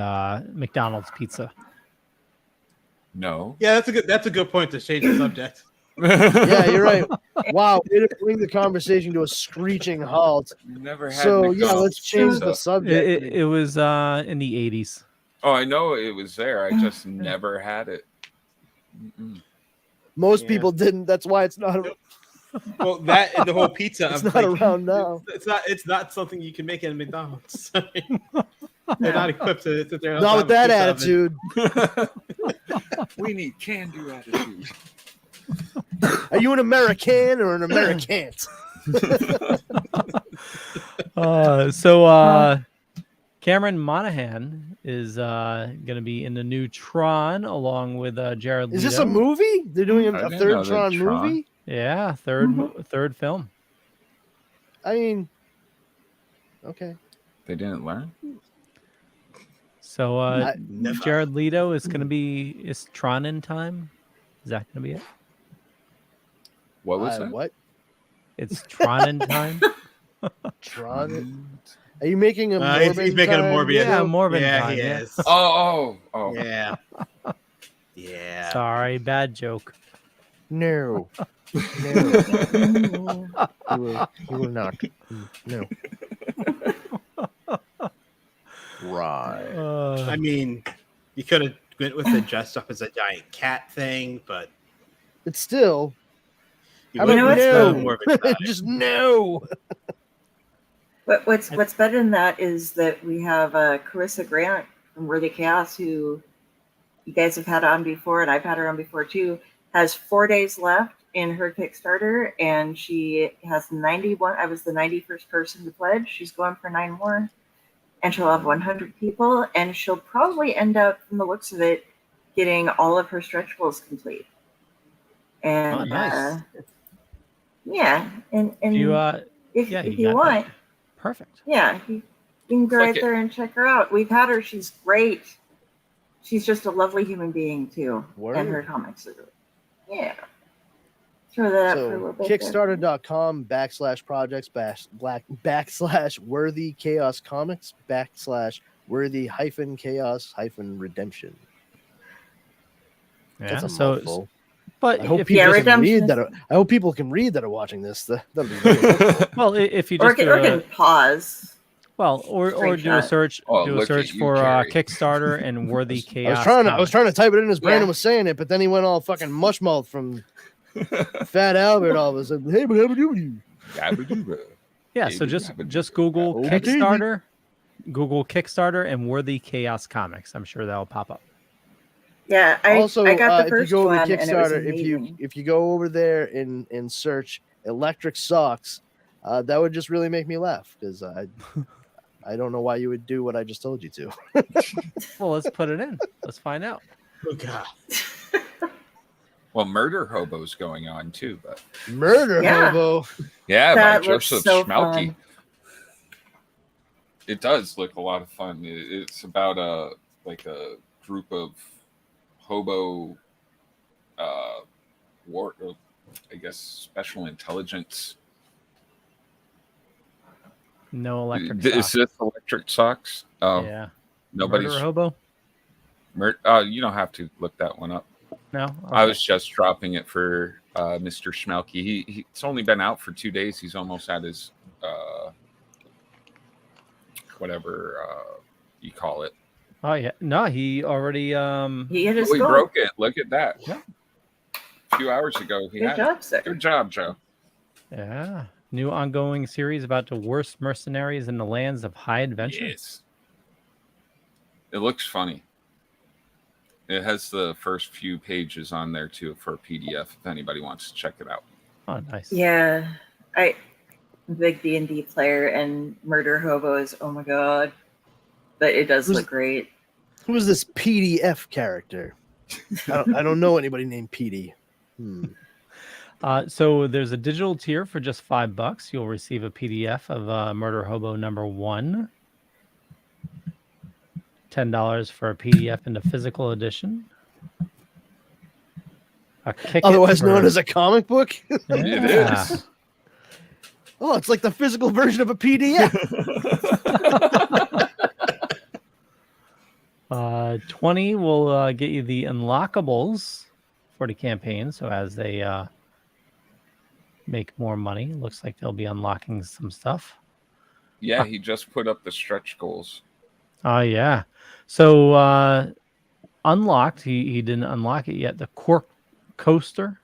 McDonald's pizza. No. Yeah, that's a good point to change the subject. Yeah, you're right. Wow, way to bring the conversation to a screeching halt. Never had So McDonald's yeah, let's change pizza. the subject. It was in the 80s. Oh, I know it was there. I just never had it. Mm-mm. Most people didn't. That's why it's not. Well, that and the whole pizza. It's not around now. It's not something you can make at McDonald's. They're not equipped to sit there. Not with that attitude. We need can-do attitude. Are you an American or an Americant? Cameron Monaghan is going to be in the new Tron along with Jared Leto. Is this a movie? They're doing a third Tron movie? Yeah, third film. I mean, okay. They didn't learn? So Jared Leto is going to be is Tron in time? Is that going to be it? What was that? What? It's Tron in time. Tron? Are you making a Morbin he's making a time? Morbin. Yeah, Morbin Yeah, time. he Yeah. is. Oh. Yeah. Yeah. Sorry, bad joke. No. You will not. No. Right. I mean, you could have went with the dressed up as a giant cat thing, but It's still. you I went mean, with no. the Morbin time. Just no. But what's better than that is that we have Carissa Grant from Worthy Chaos, who you guys have had on before, and I've had her on before too, has 4 days left in her Kickstarter, and she has 91. I was the 91st person to pledge. She's going for 9 more, and she'll have 100 people, and she'll probably end up, from the looks of it, getting all of her stretch goals complete. And nice. Yeah, and You if you you got want. that. Perfect. Yeah, you can go right there and check her out. We've had her. She's great. She's just a lovely human being, too. Word. And her comics are yeah. Throw that up for a little bit. Kickstarter.com/projects /worthy chaos comics /worthy -chaos -redemption. Yeah. That's a So mouthful. But I hope if you people Yeah, can redemption read that. I hope people can read that are watching this. That'll be really helpful. well, if you or just do can or pause. do a Screenshot. search, Oh, do a look search at you, for Kari. Kickstarter and Worthy I was Chaos. trying to type it in as Brandon Yeah. was saying it, but then he went all fucking mushmouth from Fat Albert. All of a sudden, hey, what do you? Yeah, so just Google Okay. Kickstarter, Google Kickstarter and Worthy Chaos Comics. I'm sure that'll pop up. Yeah, Also, I got the if you first go over one, to and it was Kickstarter, amazing. if you go over there and search electric socks, that would just really make me laugh because I don't know why you would do what I just told you to. Well, let's put it in. Let's find out. Oh god. Well, Murder Hobo's going on too, but Murder Yeah. hobo. yeah, That by looks Joseph so Schmalke. fun. It does look a lot of fun. It's about a group of hobo, I guess special intelligence. No electric Is socks. this electric socks? Oh, Yeah. nobody's. Murder Hobo? You don't have to look that one up. No. I Okay. was just dropping it for Mr. Schmalke. It's only been out for 2 days. He's almost at his whatever you call it. Oh yeah. No, he already He hit his Oh, he goal. broke it. Look at that. Yeah. A few hours ago, he Good had job, it. sir. Good job, Joe. Yeah. New ongoing series about the worst mercenaries in the lands of high adventure. Yes. It looks funny. It has the first few pages on there too for a PDF if anybody wants to check it out. Oh, nice. Yeah, I'm a big D&D player, and Murder Hobo is, oh my god. But it does Who's- look great. Who is this PDF character? I don't know anybody named PD. So there's a digital tier for just $5. You'll receive a PDF of Murder Hobo #1. $10 for a PDF in the physical edition. A kick Otherwise known as a comic book. It is. Oh, it's like the physical version of a PDF. 20 will get you the unlockables for the campaign. So as they make more money, looks like they'll be unlocking some stuff. Yeah, he just put up the stretch goals. Oh yeah. So unlocked. He didn't unlock it yet. The cork coaster.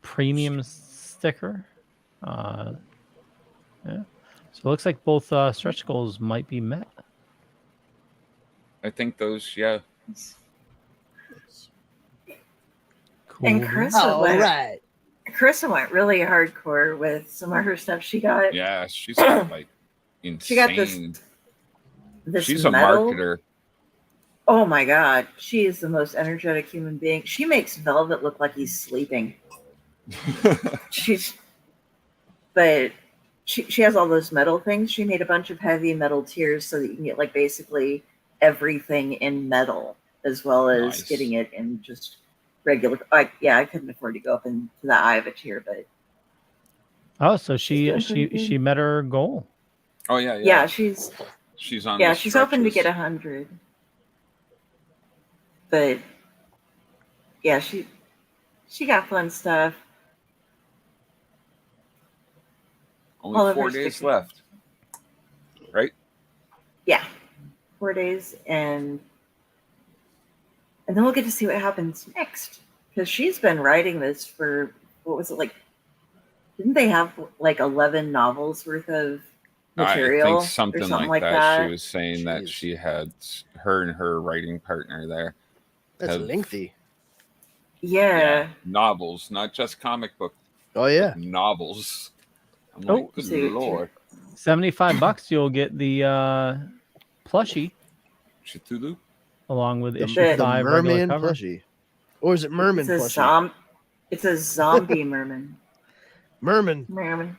Premium sticker. Yeah. So it looks like both stretch goals might be met. I think those, yeah. Cool. And All Carissa went really hardcore with some of her stuff. She got Yeah, she's got like insane. She got this She's a metal. marketer. Oh my god, she is the most energetic human being. She makes Velvet look like he's sleeping. But she has all those metal things. She made a bunch of heavy metal tiers so that you can get like basically everything in metal, as well as Nice. getting it in just regular. I couldn't afford to go up into the eye of a tier, but Oh, so She's doing pretty she good. met her goal. Oh yeah, yeah, she's She's on. yeah, the she's hoping to stretches. get 100. But yeah, she got fun stuff. all Only of 4 her days stickers. left. Right? Yeah, 4 days, and then we'll get to see what happens next, because she's been writing this for, what was it, like, didn't they have like 11 novels worth of material? I think something or something like like that. that? She was saying that Jeez. she had her and her writing partner there. That's have- lengthy. Yeah. Novels, not just comic book Oh yeah. novels. I'm Oh. like, good See, lord. $75, you'll get the plushie Chitulu? along with The, issue The 5 regular merman cover. plushie, or is it merman It's a plushie? it's a zombie merman. Merman. Merman.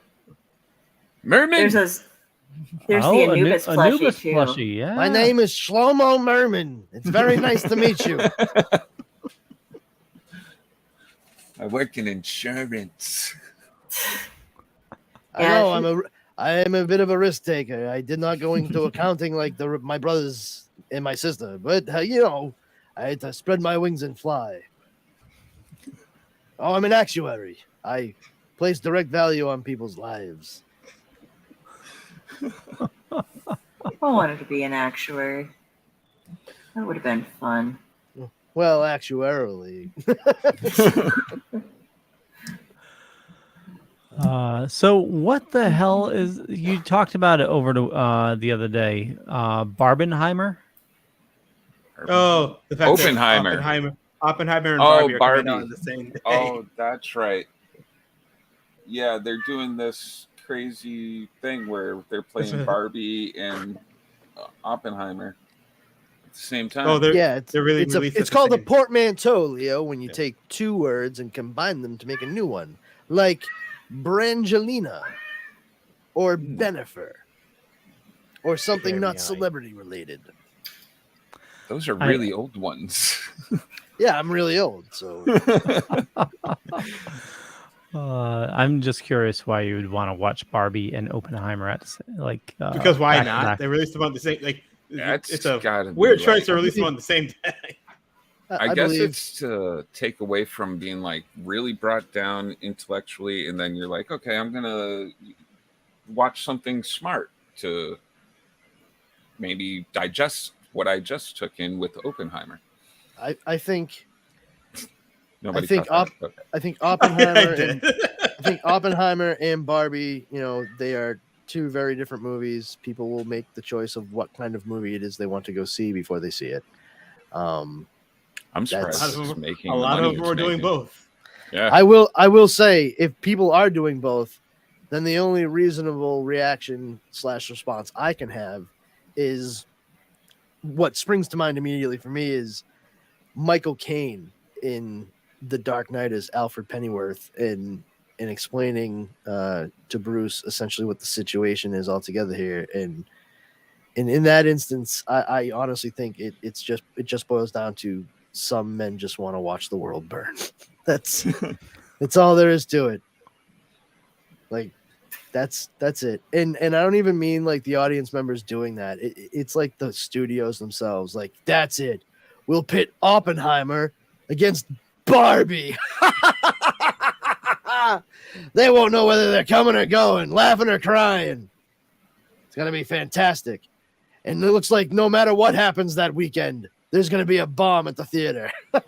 Merman! There's the Oh, Anubis plushie Anubis too. plushie, yeah. My name is Shlomo Merman. It's very nice to meet you. I work in insurance. I Yeah, know I am a bit of a risk taker. I did not go into accounting like my brothers and my sister, but I had to spread my wings and fly. Oh, I'm an actuary. I place direct value on people's lives. I wanted to be an actuary. That would have been fun. Well, actuarially. So what the hell is, you talked about it over to the other day, Barbenheimer? Oh, the fact Oppenheimer. that Oppenheimer and Oh, Barbie are coming out on the same day. Oh, that's right. Yeah, they're doing this crazy thing where they're playing Barbie and Oppenheimer at the same time. Oh, they're really it's called a portmanteau, Leo, when you take two words and combine them to make a new one. Like Brangelina or Benifer or something not celebrity related. Those are really old ones. Yeah, I'm really old, so I'm just curious why you would want to watch Barbie and Oppenheimer at because why back to not? back. They released them on the same it's a gotta be weird right. choice to release them on the same day. I guess it's to take away from being like really brought down intellectually, and then you're like, okay, I'm gonna watch something smart to maybe digest what I just took in with Oppenheimer. I think Nobody. I think Oppenheimer and Barbie, they are two very different movies. People will make the choice of what kind of movie it is they want to go see before they see it. I'm surprised it's making a lot of them are doing both. Yeah, I will say, if people are doing both, then the only reasonable reaction / response I can have is what springs to mind immediately for me is Michael Caine in The Dark Knight as Alfred Pennyworth and explaining to Bruce essentially what the situation is altogether here. And in that instance, I honestly think it just boils down to some men just want to watch the world burn. That's all there is to it. Like that's it. And I don't even mean like the audience members doing that. It's like the studios themselves. Like, that's it. We'll pit Oppenheimer against Barbie. They won't know whether they're coming or going, laughing or crying. It's going to be fantastic. And it looks like no matter what happens that weekend, there's going to be a bomb at the theater. Maybe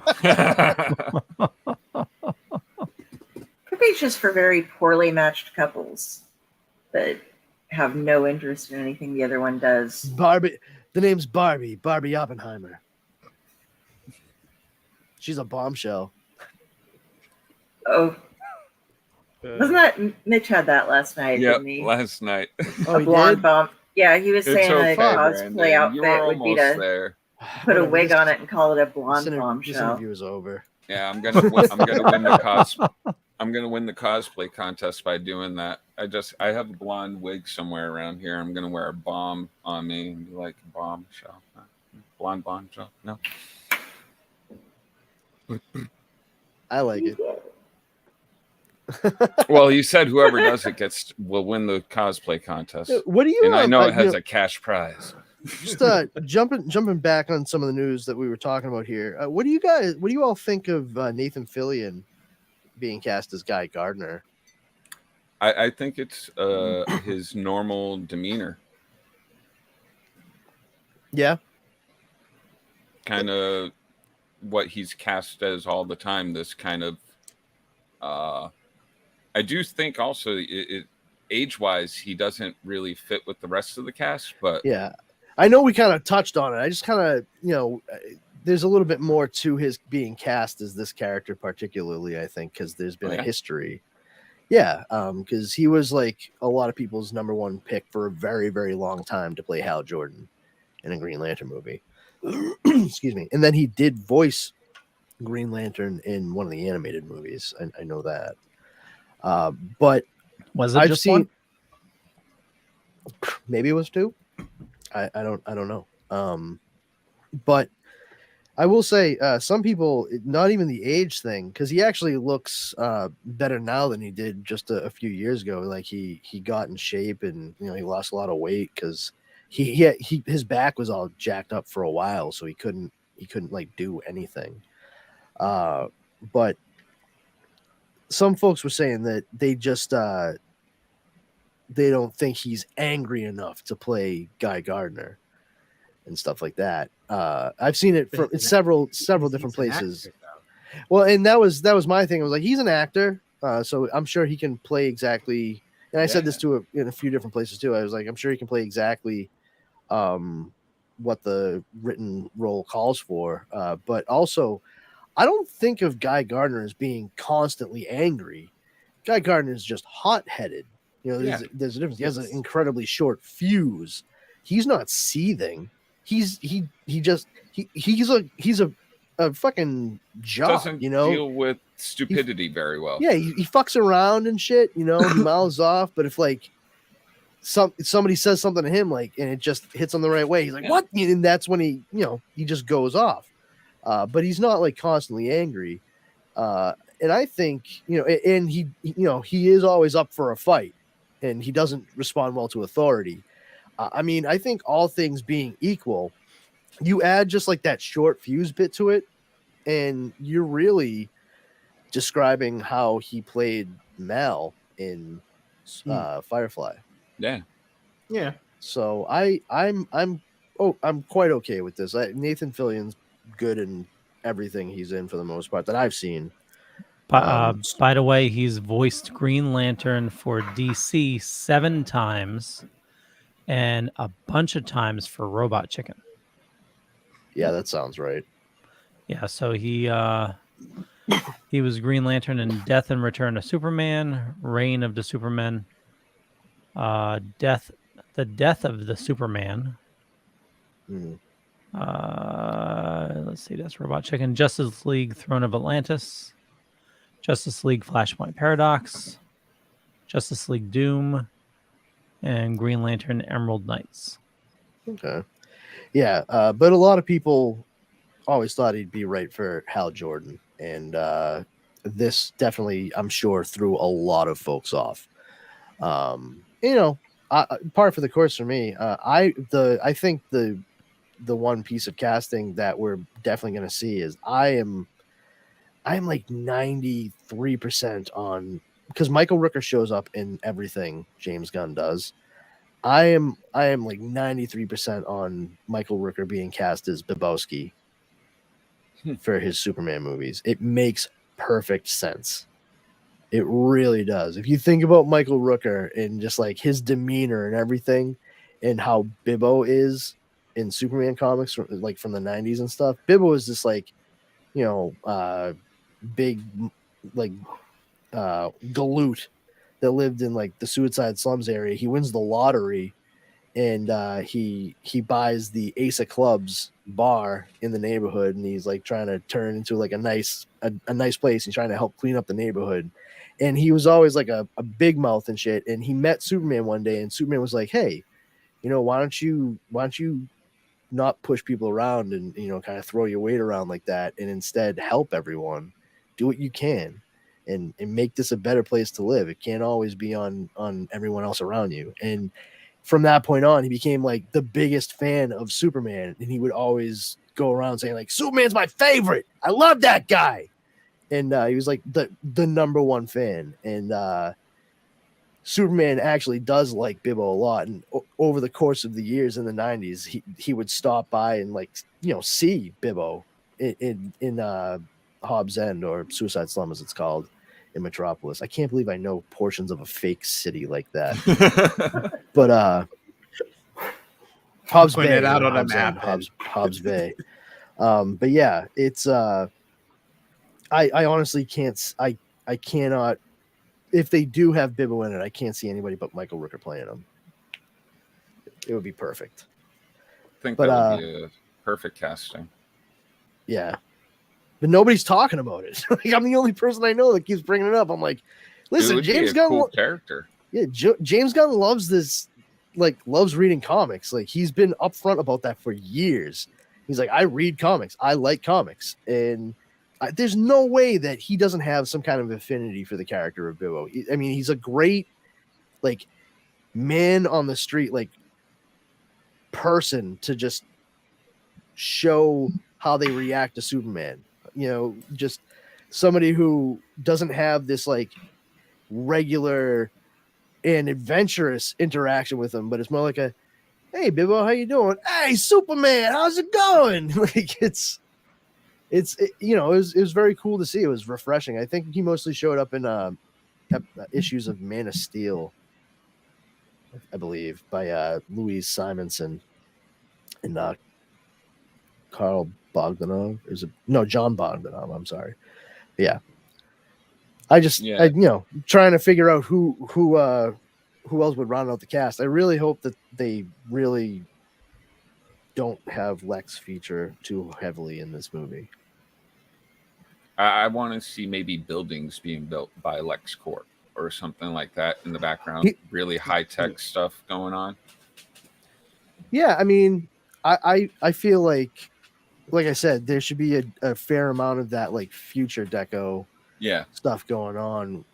it's just for very poorly matched couples that have no interest in anything the other one does. Barbie. The name's Barbie Oppenheimer. She's a bombshell. Oh. Wasn't that Mitch had that last night? Yeah, didn't he? last night. Oh, A he blonde did? bomb. Yeah, he was saying okay, a cosplay Brandon. outfit would be to there. put a wig on it and call it a blonde This bombshell. interview is over. Yeah, I'm gonna win the I'm gonna win the cosplay contest by doing that. I have a blonde wig somewhere around here. I'm gonna wear a bomb on me and be like bombshell. Blonde bombshell. No. I like it. Well, you said whoever does it will win the cosplay contest. What do you? And I know it has a cash prize. Just jumping back on some of the news that we were talking about here. What do you all think of Nathan Fillion being cast as Guy Gardner? I think it's his normal demeanor. Yeah. Kind of what he's cast as all the time. This kind of I do think also it age-wise he doesn't really fit with the rest of the cast, but yeah, I know we kind of touched on it. I just kind of, there's a little bit more to his being cast as this character, particularly, I think, because there's been a history. Yeah, because he was like a lot of people's number one pick for a very, very long time to play Hal Jordan in a Green Lantern movie. Excuse me. And then he did voice Green Lantern in one of the animated movies. I know that. But was it just one? Maybe it was two. I don't know. But I will say some people, not even the age thing, because he actually looks better now than he did just a few years ago. Like he got in shape and he lost a lot of weight because his back was all jacked up for a while, so he couldn't he couldn't like do anything. But some folks were saying that they just they don't think he's angry enough to play Guy Gardner and stuff like that. I've seen it from several different places. Well, and that was my thing. I was like, he's an actor, so I'm sure he can play exactly. And I said this in a few different places too. I was like, I'm sure he can play exactly what the written role calls for. But also, I don't think of Guy Gardner as being constantly angry. Guy Gardner is just hot-headed. You know, there's a difference. He has an incredibly short fuse. He's not seething. He's a fucking jock. Doesn't you know, deal with stupidity very well. Yeah, he fucks around and shit. You know, he mouths off. But if like somebody says something to him, like, and it just hits him the right way, he's like, "What?" And that's when he just goes off. But he's not like constantly angry. And I think, and he is always up for a fight, and he doesn't respond well to authority. I mean, I think all things being equal, you add just like that short fuse bit to it, and you're really describing how he played Mal in Firefly. Yeah. Yeah. So I'm quite okay with this. Nathan Fillion's good in everything he's in for the most part that I've seen. By the way, he's voiced Green Lantern for DC 7 times and a bunch of times for Robot Chicken. Yeah, that sounds right. Yeah, so he was Green Lantern in Death and Return of Superman, Reign of the Supermen, the Death of the Superman. Let's see, that's Robot Chicken. Justice League Throne of Atlantis, Justice League Flashpoint Paradox, Justice League Doom, and Green Lantern Emerald Knights. Okay. Yeah, but a lot of people always thought he'd be right for Hal Jordan, and this definitely, I'm sure, threw a lot of folks off. Par for the course for me. I think the one piece of casting that we're definitely going to see is I am like 93% on, because Michael Rooker shows up in everything James Gunn does. I am like 93% on Michael Rooker being cast as Bebowski for his Superman movies. It makes perfect sense. It really does. If you think about Michael Rooker and just like his demeanor and everything, and how Bibbo is in Superman comics, like from the 90s and stuff, Bibbo is this like, big like galoot that lived in like the Suicide Slums area. He wins the lottery, and he buys the Ace of Clubs bar in the neighborhood, and he's like trying to turn into like a nice place. He's trying to help clean up the neighborhood, and he was always like a big mouth and shit. And he met Superman one day, and Superman was like, "Hey, why don't you not push people around and kind of throw your weight around like that, and instead help everyone, do what you can, and make this a better place to live. It can't always be on everyone else around you." And from that point on, he became like the biggest fan of Superman, and he would always go around saying like, "Superman's my favorite. I love that guy." And he was like the number one fan. And Superman actually does like Bibbo a lot. And over the course of the years in the 90s, he would stop by and like, see Bibbo in Hobbs End, or Suicide Slum as it's called, in Metropolis. I can't believe I know portions of a fake city like that. But Hobbs Bay, out on Hobbs a map. Hobbs Bay. But yeah, it's I honestly can't. I cannot. If they do have Bibbo in it, I can't see anybody but Michael Rooker playing him. It would be perfect. I think that would be a perfect casting. Yeah. But nobody's talking about it. Like, I'm the only person I know that keeps bringing it up. I'm like, listen, James Gunn, cool character. Yeah, James Gunn loves this, like, loves reading comics. Like, he's been upfront about that for years. He's like, I read comics. I like comics, and there's no way that he doesn't have some kind of affinity for the character of Bibbo. I mean, he's a great, like, man on the street, like, person to just show how they react to Superman. You know, just somebody who doesn't have this like regular and adventurous interaction with him, but it's more like a, hey, Bibbo, how you doing? Hey, Superman, how's it going? Like you know, it was very cool to see. It was refreshing. I think he mostly showed up in issues of Man of Steel, I believe, by Louise Simonson and Carl Bogdanov. John Bogdanov. I'm sorry. But yeah. I you know, trying to figure out who else would round out the cast. I really hope that they really don't have Lex feature too heavily in this movie. I want to see maybe buildings being built by LexCorp or something like that in the background. Really high tech stuff going on. Yeah, I mean, I feel like I said, there should be a fair amount of that like future deco stuff going on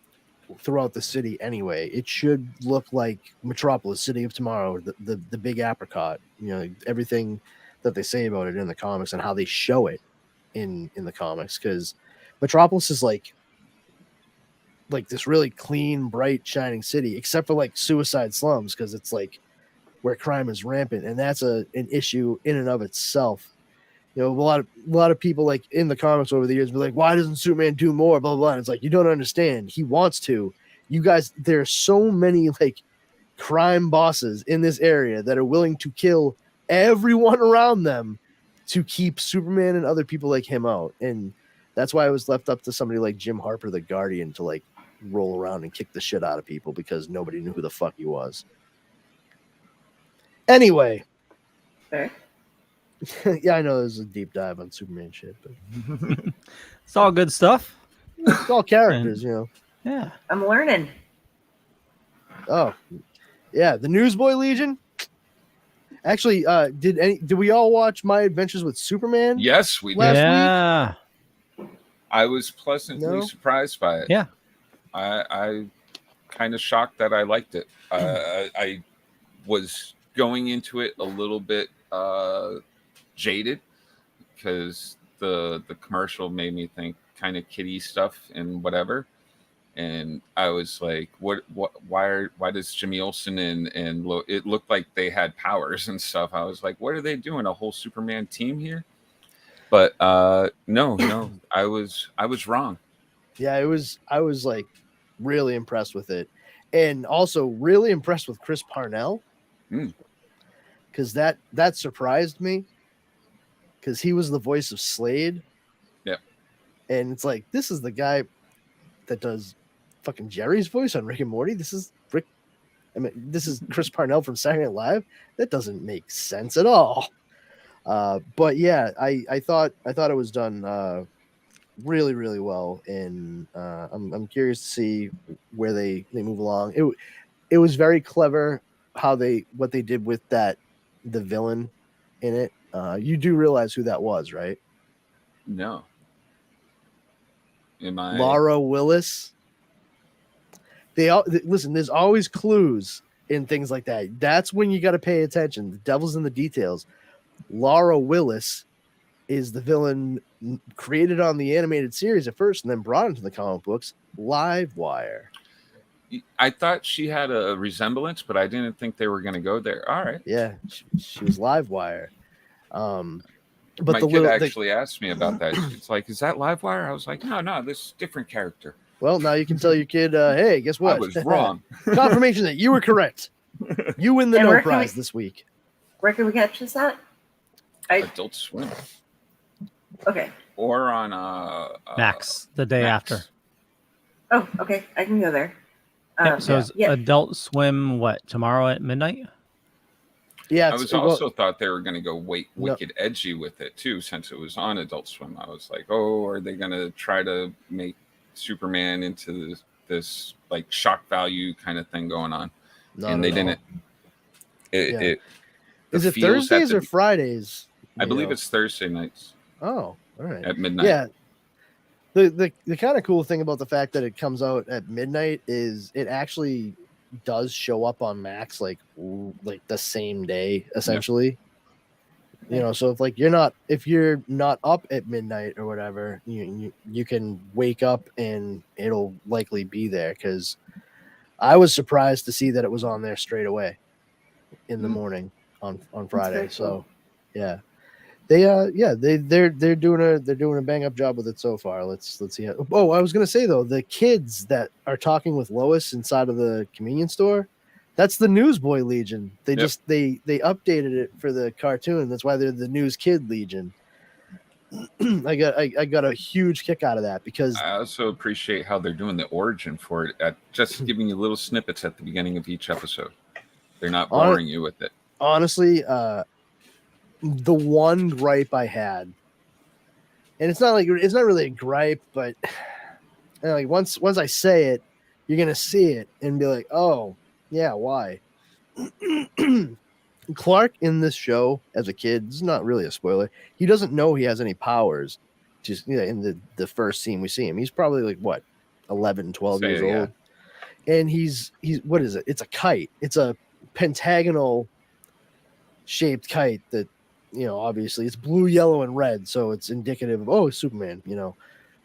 throughout the city anyway. It should look like Metropolis, City of Tomorrow, the big apricot, you know, everything that they say about it in the comics and how they show it in the comics, because Metropolis is like this really clean, bright, shining city, except for like suicide slums, because it's like where crime is rampant, and that's an issue in and of itself. You know, a lot of people like in the comics over the years be like, why doesn't Superman do more? Blah, blah, blah. And it's like, you don't understand. He wants to. You guys, there are so many like crime bosses in this area that are willing to kill everyone around them to keep Superman and other people like him out. And that's why it was left up to somebody like Jim Harper, the Guardian, to like roll around and kick the shit out of people because nobody knew who the fuck he was. Anyway. Okay. Yeah, I know there's a deep dive on Superman shit, but it's all good stuff. It's all characters, you know. Yeah, I'm learning. Oh, yeah, the Newsboy Legion. Actually, did we all watch My Adventures with Superman? Yes, we did. Yeah. I was pleasantly surprised by it. Yeah, I kind of shocked that I liked it. I was going into it a little bit jaded because the commercial made me think kind of kiddie stuff and whatever, and I was like, why does Jimmy Olsen and it looked like they had powers and stuff. I was like, what are they doing, a whole Superman team here? But no, I was wrong. Yeah, I was like really impressed with it, and also really impressed with Chris Parnell, because that surprised me, because he was the voice of Slade. Yeah. And it's like, this is the guy that does fucking Jerry's voice on Rick and Morty. This is Chris Parnell from Saturday Night Live. That doesn't make sense at all. But yeah, I thought it was done really, really well, and I'm curious to see where they move along. It was very clever what they did with the villain in it. You do realize who that was, right? No. Am I? Laura Willis. Listen, there's always clues in things like that. That's when you got to pay attention. The devil's in the details. Laura Willis is the villain created on the animated series at first and then brought into the comic books, Livewire. I thought she had a resemblance, but I didn't think they were going to go there. All right. Yeah, she was Livewire. But my kid actually asked me about that. It's like, is that Livewire? I was like, no, this is a different character. Well, now you can tell your kid, hey, guess what? I was wrong. Confirmation that you were correct. You win the no prize this week. Where can we catch this at? Adult Swim. Okay. Or on Max the day after. Oh, okay. I can go there. So it's Adult Swim, what, tomorrow at midnight? Yeah. I was also thought they were going to go wicked edgy with it too, since it was on Adult Swim. I was like, oh, are they going to try to make Superman into this like shock value kind of thing going on? And they didn't. Is it Thursdays or Fridays? I believe it's Thursday nights. Oh, all right. At midnight. Yeah. The kind of cool thing about the fact that it comes out at midnight is it actually does show up on Max like the same day, essentially. You know, so if you're not up at midnight or whatever, you can wake up and it'll likely be there. Because I was surprised to see that it was on there straight away in the morning on Friday. So yeah, they're doing a bang up job with it so far. Let's see how. Oh, I was gonna say though, the kids that are talking with Lois inside of the convenience store, that's the Newsboy Legion. They just they updated it for the cartoon. That's why they're the News Kid Legion. I got a huge kick out of that because I also appreciate how they're doing the origin for it, at just giving you little snippets at the beginning of each episode. They're not boring you with it. Honestly, the one gripe I had, and it's not really a gripe, but like once I say it, you're gonna see it and be like, oh yeah, why? Clark in this show as a kid, this is not really a spoiler. He doesn't know he has any powers. Just in the first scene we see him, he's probably like what, 11, 12 years old, and he's what is it? It's a kite. It's a pentagonal shaped kite that, obviously it's blue, yellow, and red, so it's indicative of Superman,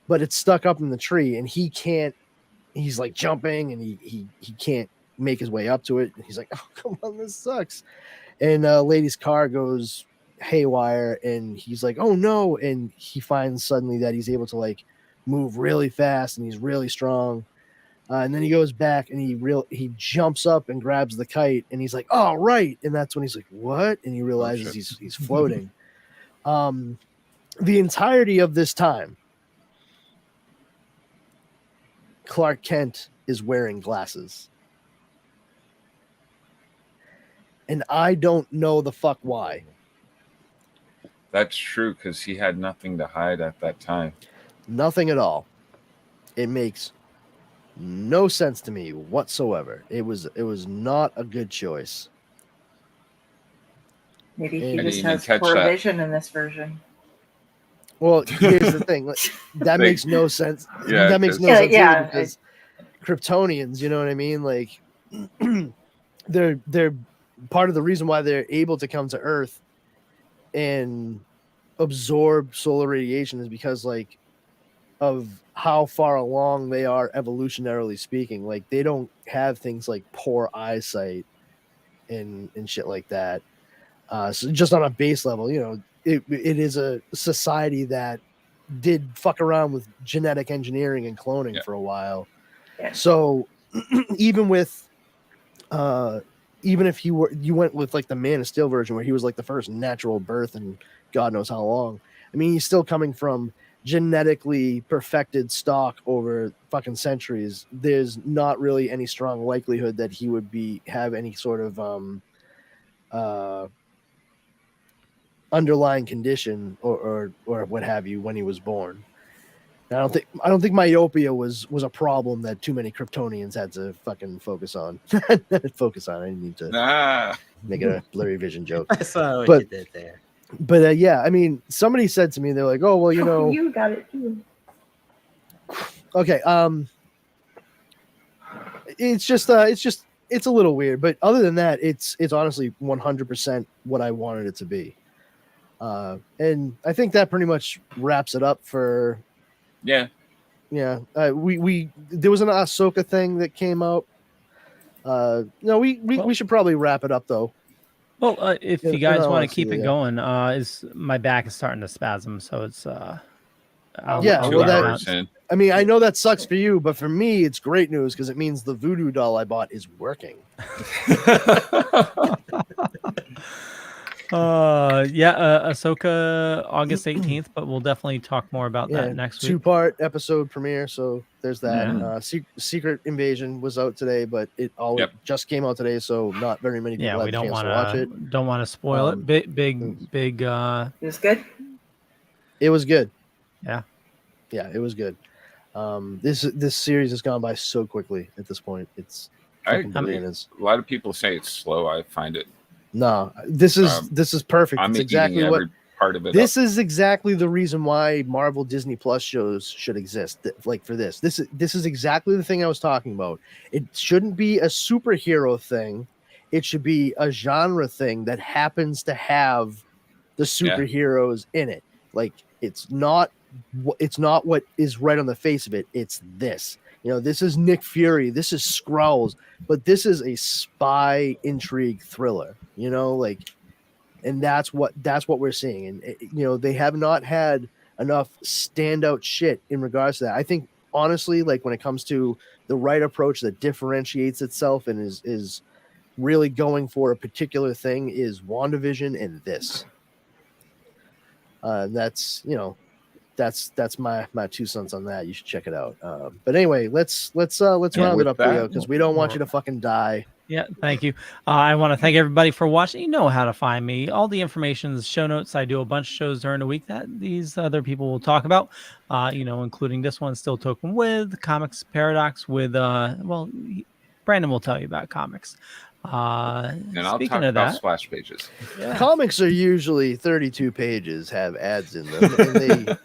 but it's stuck up in the tree and he's like jumping and he can't make his way up to it. And he's like, oh come on, this sucks. And lady's car goes haywire and he's like, oh no, and he finds suddenly that he's able to like move really fast and he's really strong. And then he goes back and he jumps up and grabs the kite and he's like, oh right, and that's when he's like, what? And he realizes he's floating. The entirety of this time, Clark Kent is wearing glasses. And I don't know the fuck why. That's true, because he had nothing to hide at that time. Nothing at all. It makes no sense to me whatsoever. It was not a good choice. Maybe he just has poor vision in this version. Well, here's the thing. That makes no sense. Yeah, that makes no sense because Kryptonians, you know what I mean? Like they're part of the reason why they're able to come to Earth and absorb solar radiation is because like of how far along they are evolutionarily speaking. Like they don't have things like poor eyesight and shit like that. So just on a base level, it is a society that did fuck around with genetic engineering and cloning for a while. Yeah. So even if you went with like the Man of Steel version where he was like the first natural birth and God knows how long, I mean, he's still coming from genetically perfected stock over fucking centuries. There's not really any strong likelihood that he would have any sort of underlying condition or what have you when he was born. I don't think myopia was a problem that too many Kryptonians had to fucking focus on. I didn't need to make it a blurry vision joke. I saw what you did there. But yeah, I mean, somebody said to me, they're like, "Oh, well, you got it too." Okay, it's a little weird, but other than that, it's honestly 100% what I wanted it to be. And I think that pretty much wraps it up for. Yeah. We there was an Ahsoka thing that came out. No, we should probably wrap it up though. Well, if you guys want to keep it going, my back is starting to spasm, so it's I mean, I know that sucks for you, but for me, it's great news because it means the voodoo doll I bought is working. Ahsoka August 18th, but we'll definitely talk more about that next week. 2-part episode premiere, so there's that. Secret Invasion was out today, but it just came out today, so not very many people had a chance to watch it. Don't want to spoil it. Big. It was good. It was good. Yeah, it was good. This series has gone by so quickly at this point. It's a lot of people say it's slow. I find it. No, this is perfect. I'm exactly what part of it. This is exactly the reason why Marvel Disney Plus shows should exist. Like for this is exactly the thing I was talking about. It shouldn't be a superhero thing. It should be a genre thing that happens to have the superheroes in it. Like it's not what is right on the face of it. It's this. This is Nick Fury. This is Skrulls, but this is a spy intrigue thriller. And that's what we're seeing. And they have not had enough standout shit in regards to that. I think honestly, like when it comes to the right approach that differentiates itself and is really going for a particular thing is WandaVision and this. That's my 2 cents on that. You should check it out. But anyway, let's round it up, Leo, because we don't want you to fucking die. Yeah, thank you. I want to thank everybody for watching. You know how to find me. All the information is show notes. I do a bunch of shows during the week that these other people will talk about, including this one, Still Token with Comics Paradox with, Brandon will tell you about comics. And I'll talk about splash pages. Yeah. Comics are usually 32 pages, have ads in them, and they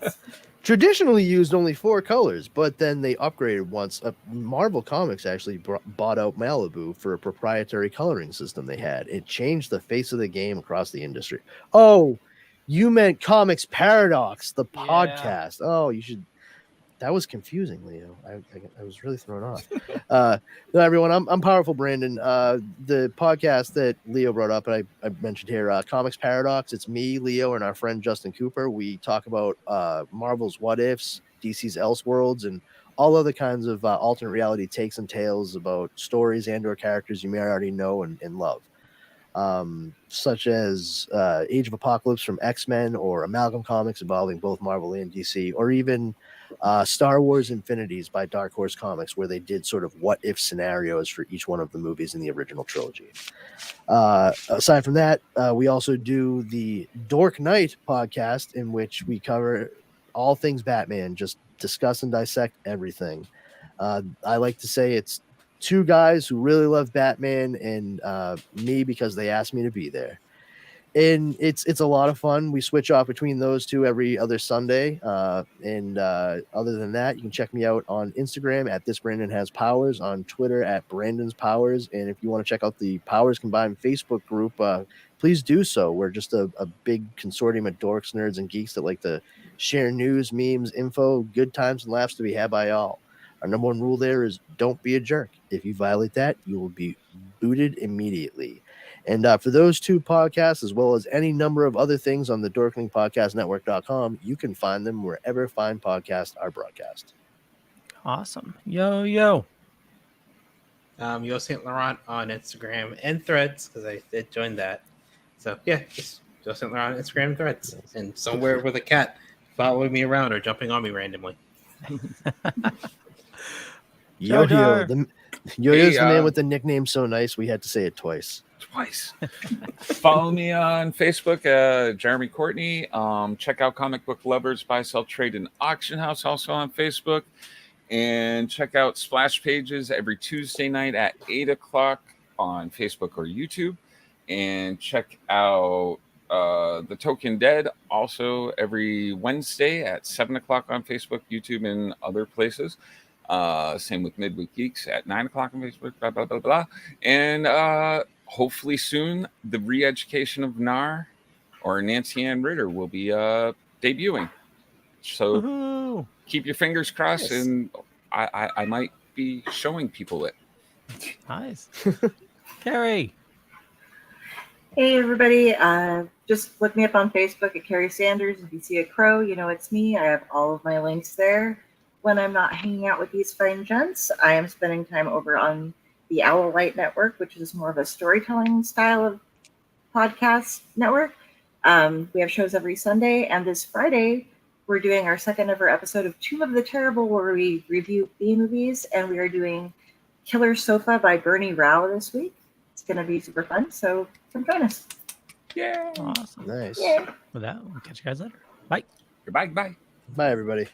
traditionally used only 4 colors, but then they upgraded once. Marvel Comics actually bought out Malibu for a proprietary coloring system they had. It changed the face of the game across the industry. Oh, you meant Comics Paradox, the podcast. Oh, you should. That was confusing, Leo. I was really thrown off. No, everyone, I'm Powerful Brandon. The podcast that Leo brought up, and I mentioned here, Comics Paradox. It's me, Leo, and our friend Justin Cooper. We talk about Marvel's What Ifs, DC's Elseworlds, and all other kinds of alternate reality takes and tales about stories and/or characters you may already know and love. Such as Age of Apocalypse from X-Men, or Amalgam Comics involving both Marvel and DC, or even Star Wars Infinities by Dark Horse Comics, where they did sort of what if scenarios for each one of the movies in the original trilogy. Aside from that, we also do the Dork Night podcast, in which we cover all things Batman, just discuss and dissect everything. I like to say it's 2 guys who really love Batman and me because they asked me to be there. And it's a lot of fun. We switch off between those 2 every other Sunday. Other than that, you can check me out on Instagram at This Brandon Has Powers, on Twitter at Brandon's Powers. And if you want to check out the Powers Combined Facebook group, please do so. We're just a big consortium of dorks, nerds, and geeks that like to share news, memes, info, good times, and laughs to be had by all. Our number 1 rule there is don't be a jerk. If you violate that, you will be booted immediately. And for those 2 podcasts, as well as any number of other things on the Dorkening Podcast Network.com, you can find them wherever fine podcasts are broadcast. Awesome. Yo. Yo St. Laurent on Instagram and Threads, because I did join that. So yeah, just Yo St. Laurent on Instagram and Threads. And somewhere with a cat following me around or jumping on me randomly. Yo-Yo. Yo-Yo's the man with the nickname so nice we had to say it twice. Follow me on Facebook, Jeremy Courtney. Check out Comic Book Lovers Buy, Sell, Trade, and Auction House, also on Facebook. And check out Splash Pages every Tuesday night at 8 o'clock on Facebook or YouTube. And check out The Token Dead also every Wednesday at 7 o'clock on Facebook, YouTube, and other places. Same with Mid Week Geeks at 9 o'clock on Facebook, blah, blah, blah, blah. And hopefully soon, the re-education of Nar, or Nancy Ann Ritter, will be debuting. So Woohoo! Keep your fingers crossed, yes. And I might be showing people it. Nice. Kari. Hey, everybody. Just look me up on Facebook at Kari Sanders. If you see a crow, you know it's me. I have all of my links there. When I'm not hanging out with these fine gents, I am spending time over on the Owl Light Network, which is more of a storytelling style of podcast network. We have shows every Sunday, and this Friday, we're doing our 2nd ever episode of Tomb of the Terrible, where we review B movies, and we are doing Killer Sofa by Bernie Rao this week. It's going to be super fun, so come join us. Yeah. Awesome. Nice. Yeah. With that, we'll catch you guys later. Bye. Goodbye. Bye. Bye, everybody.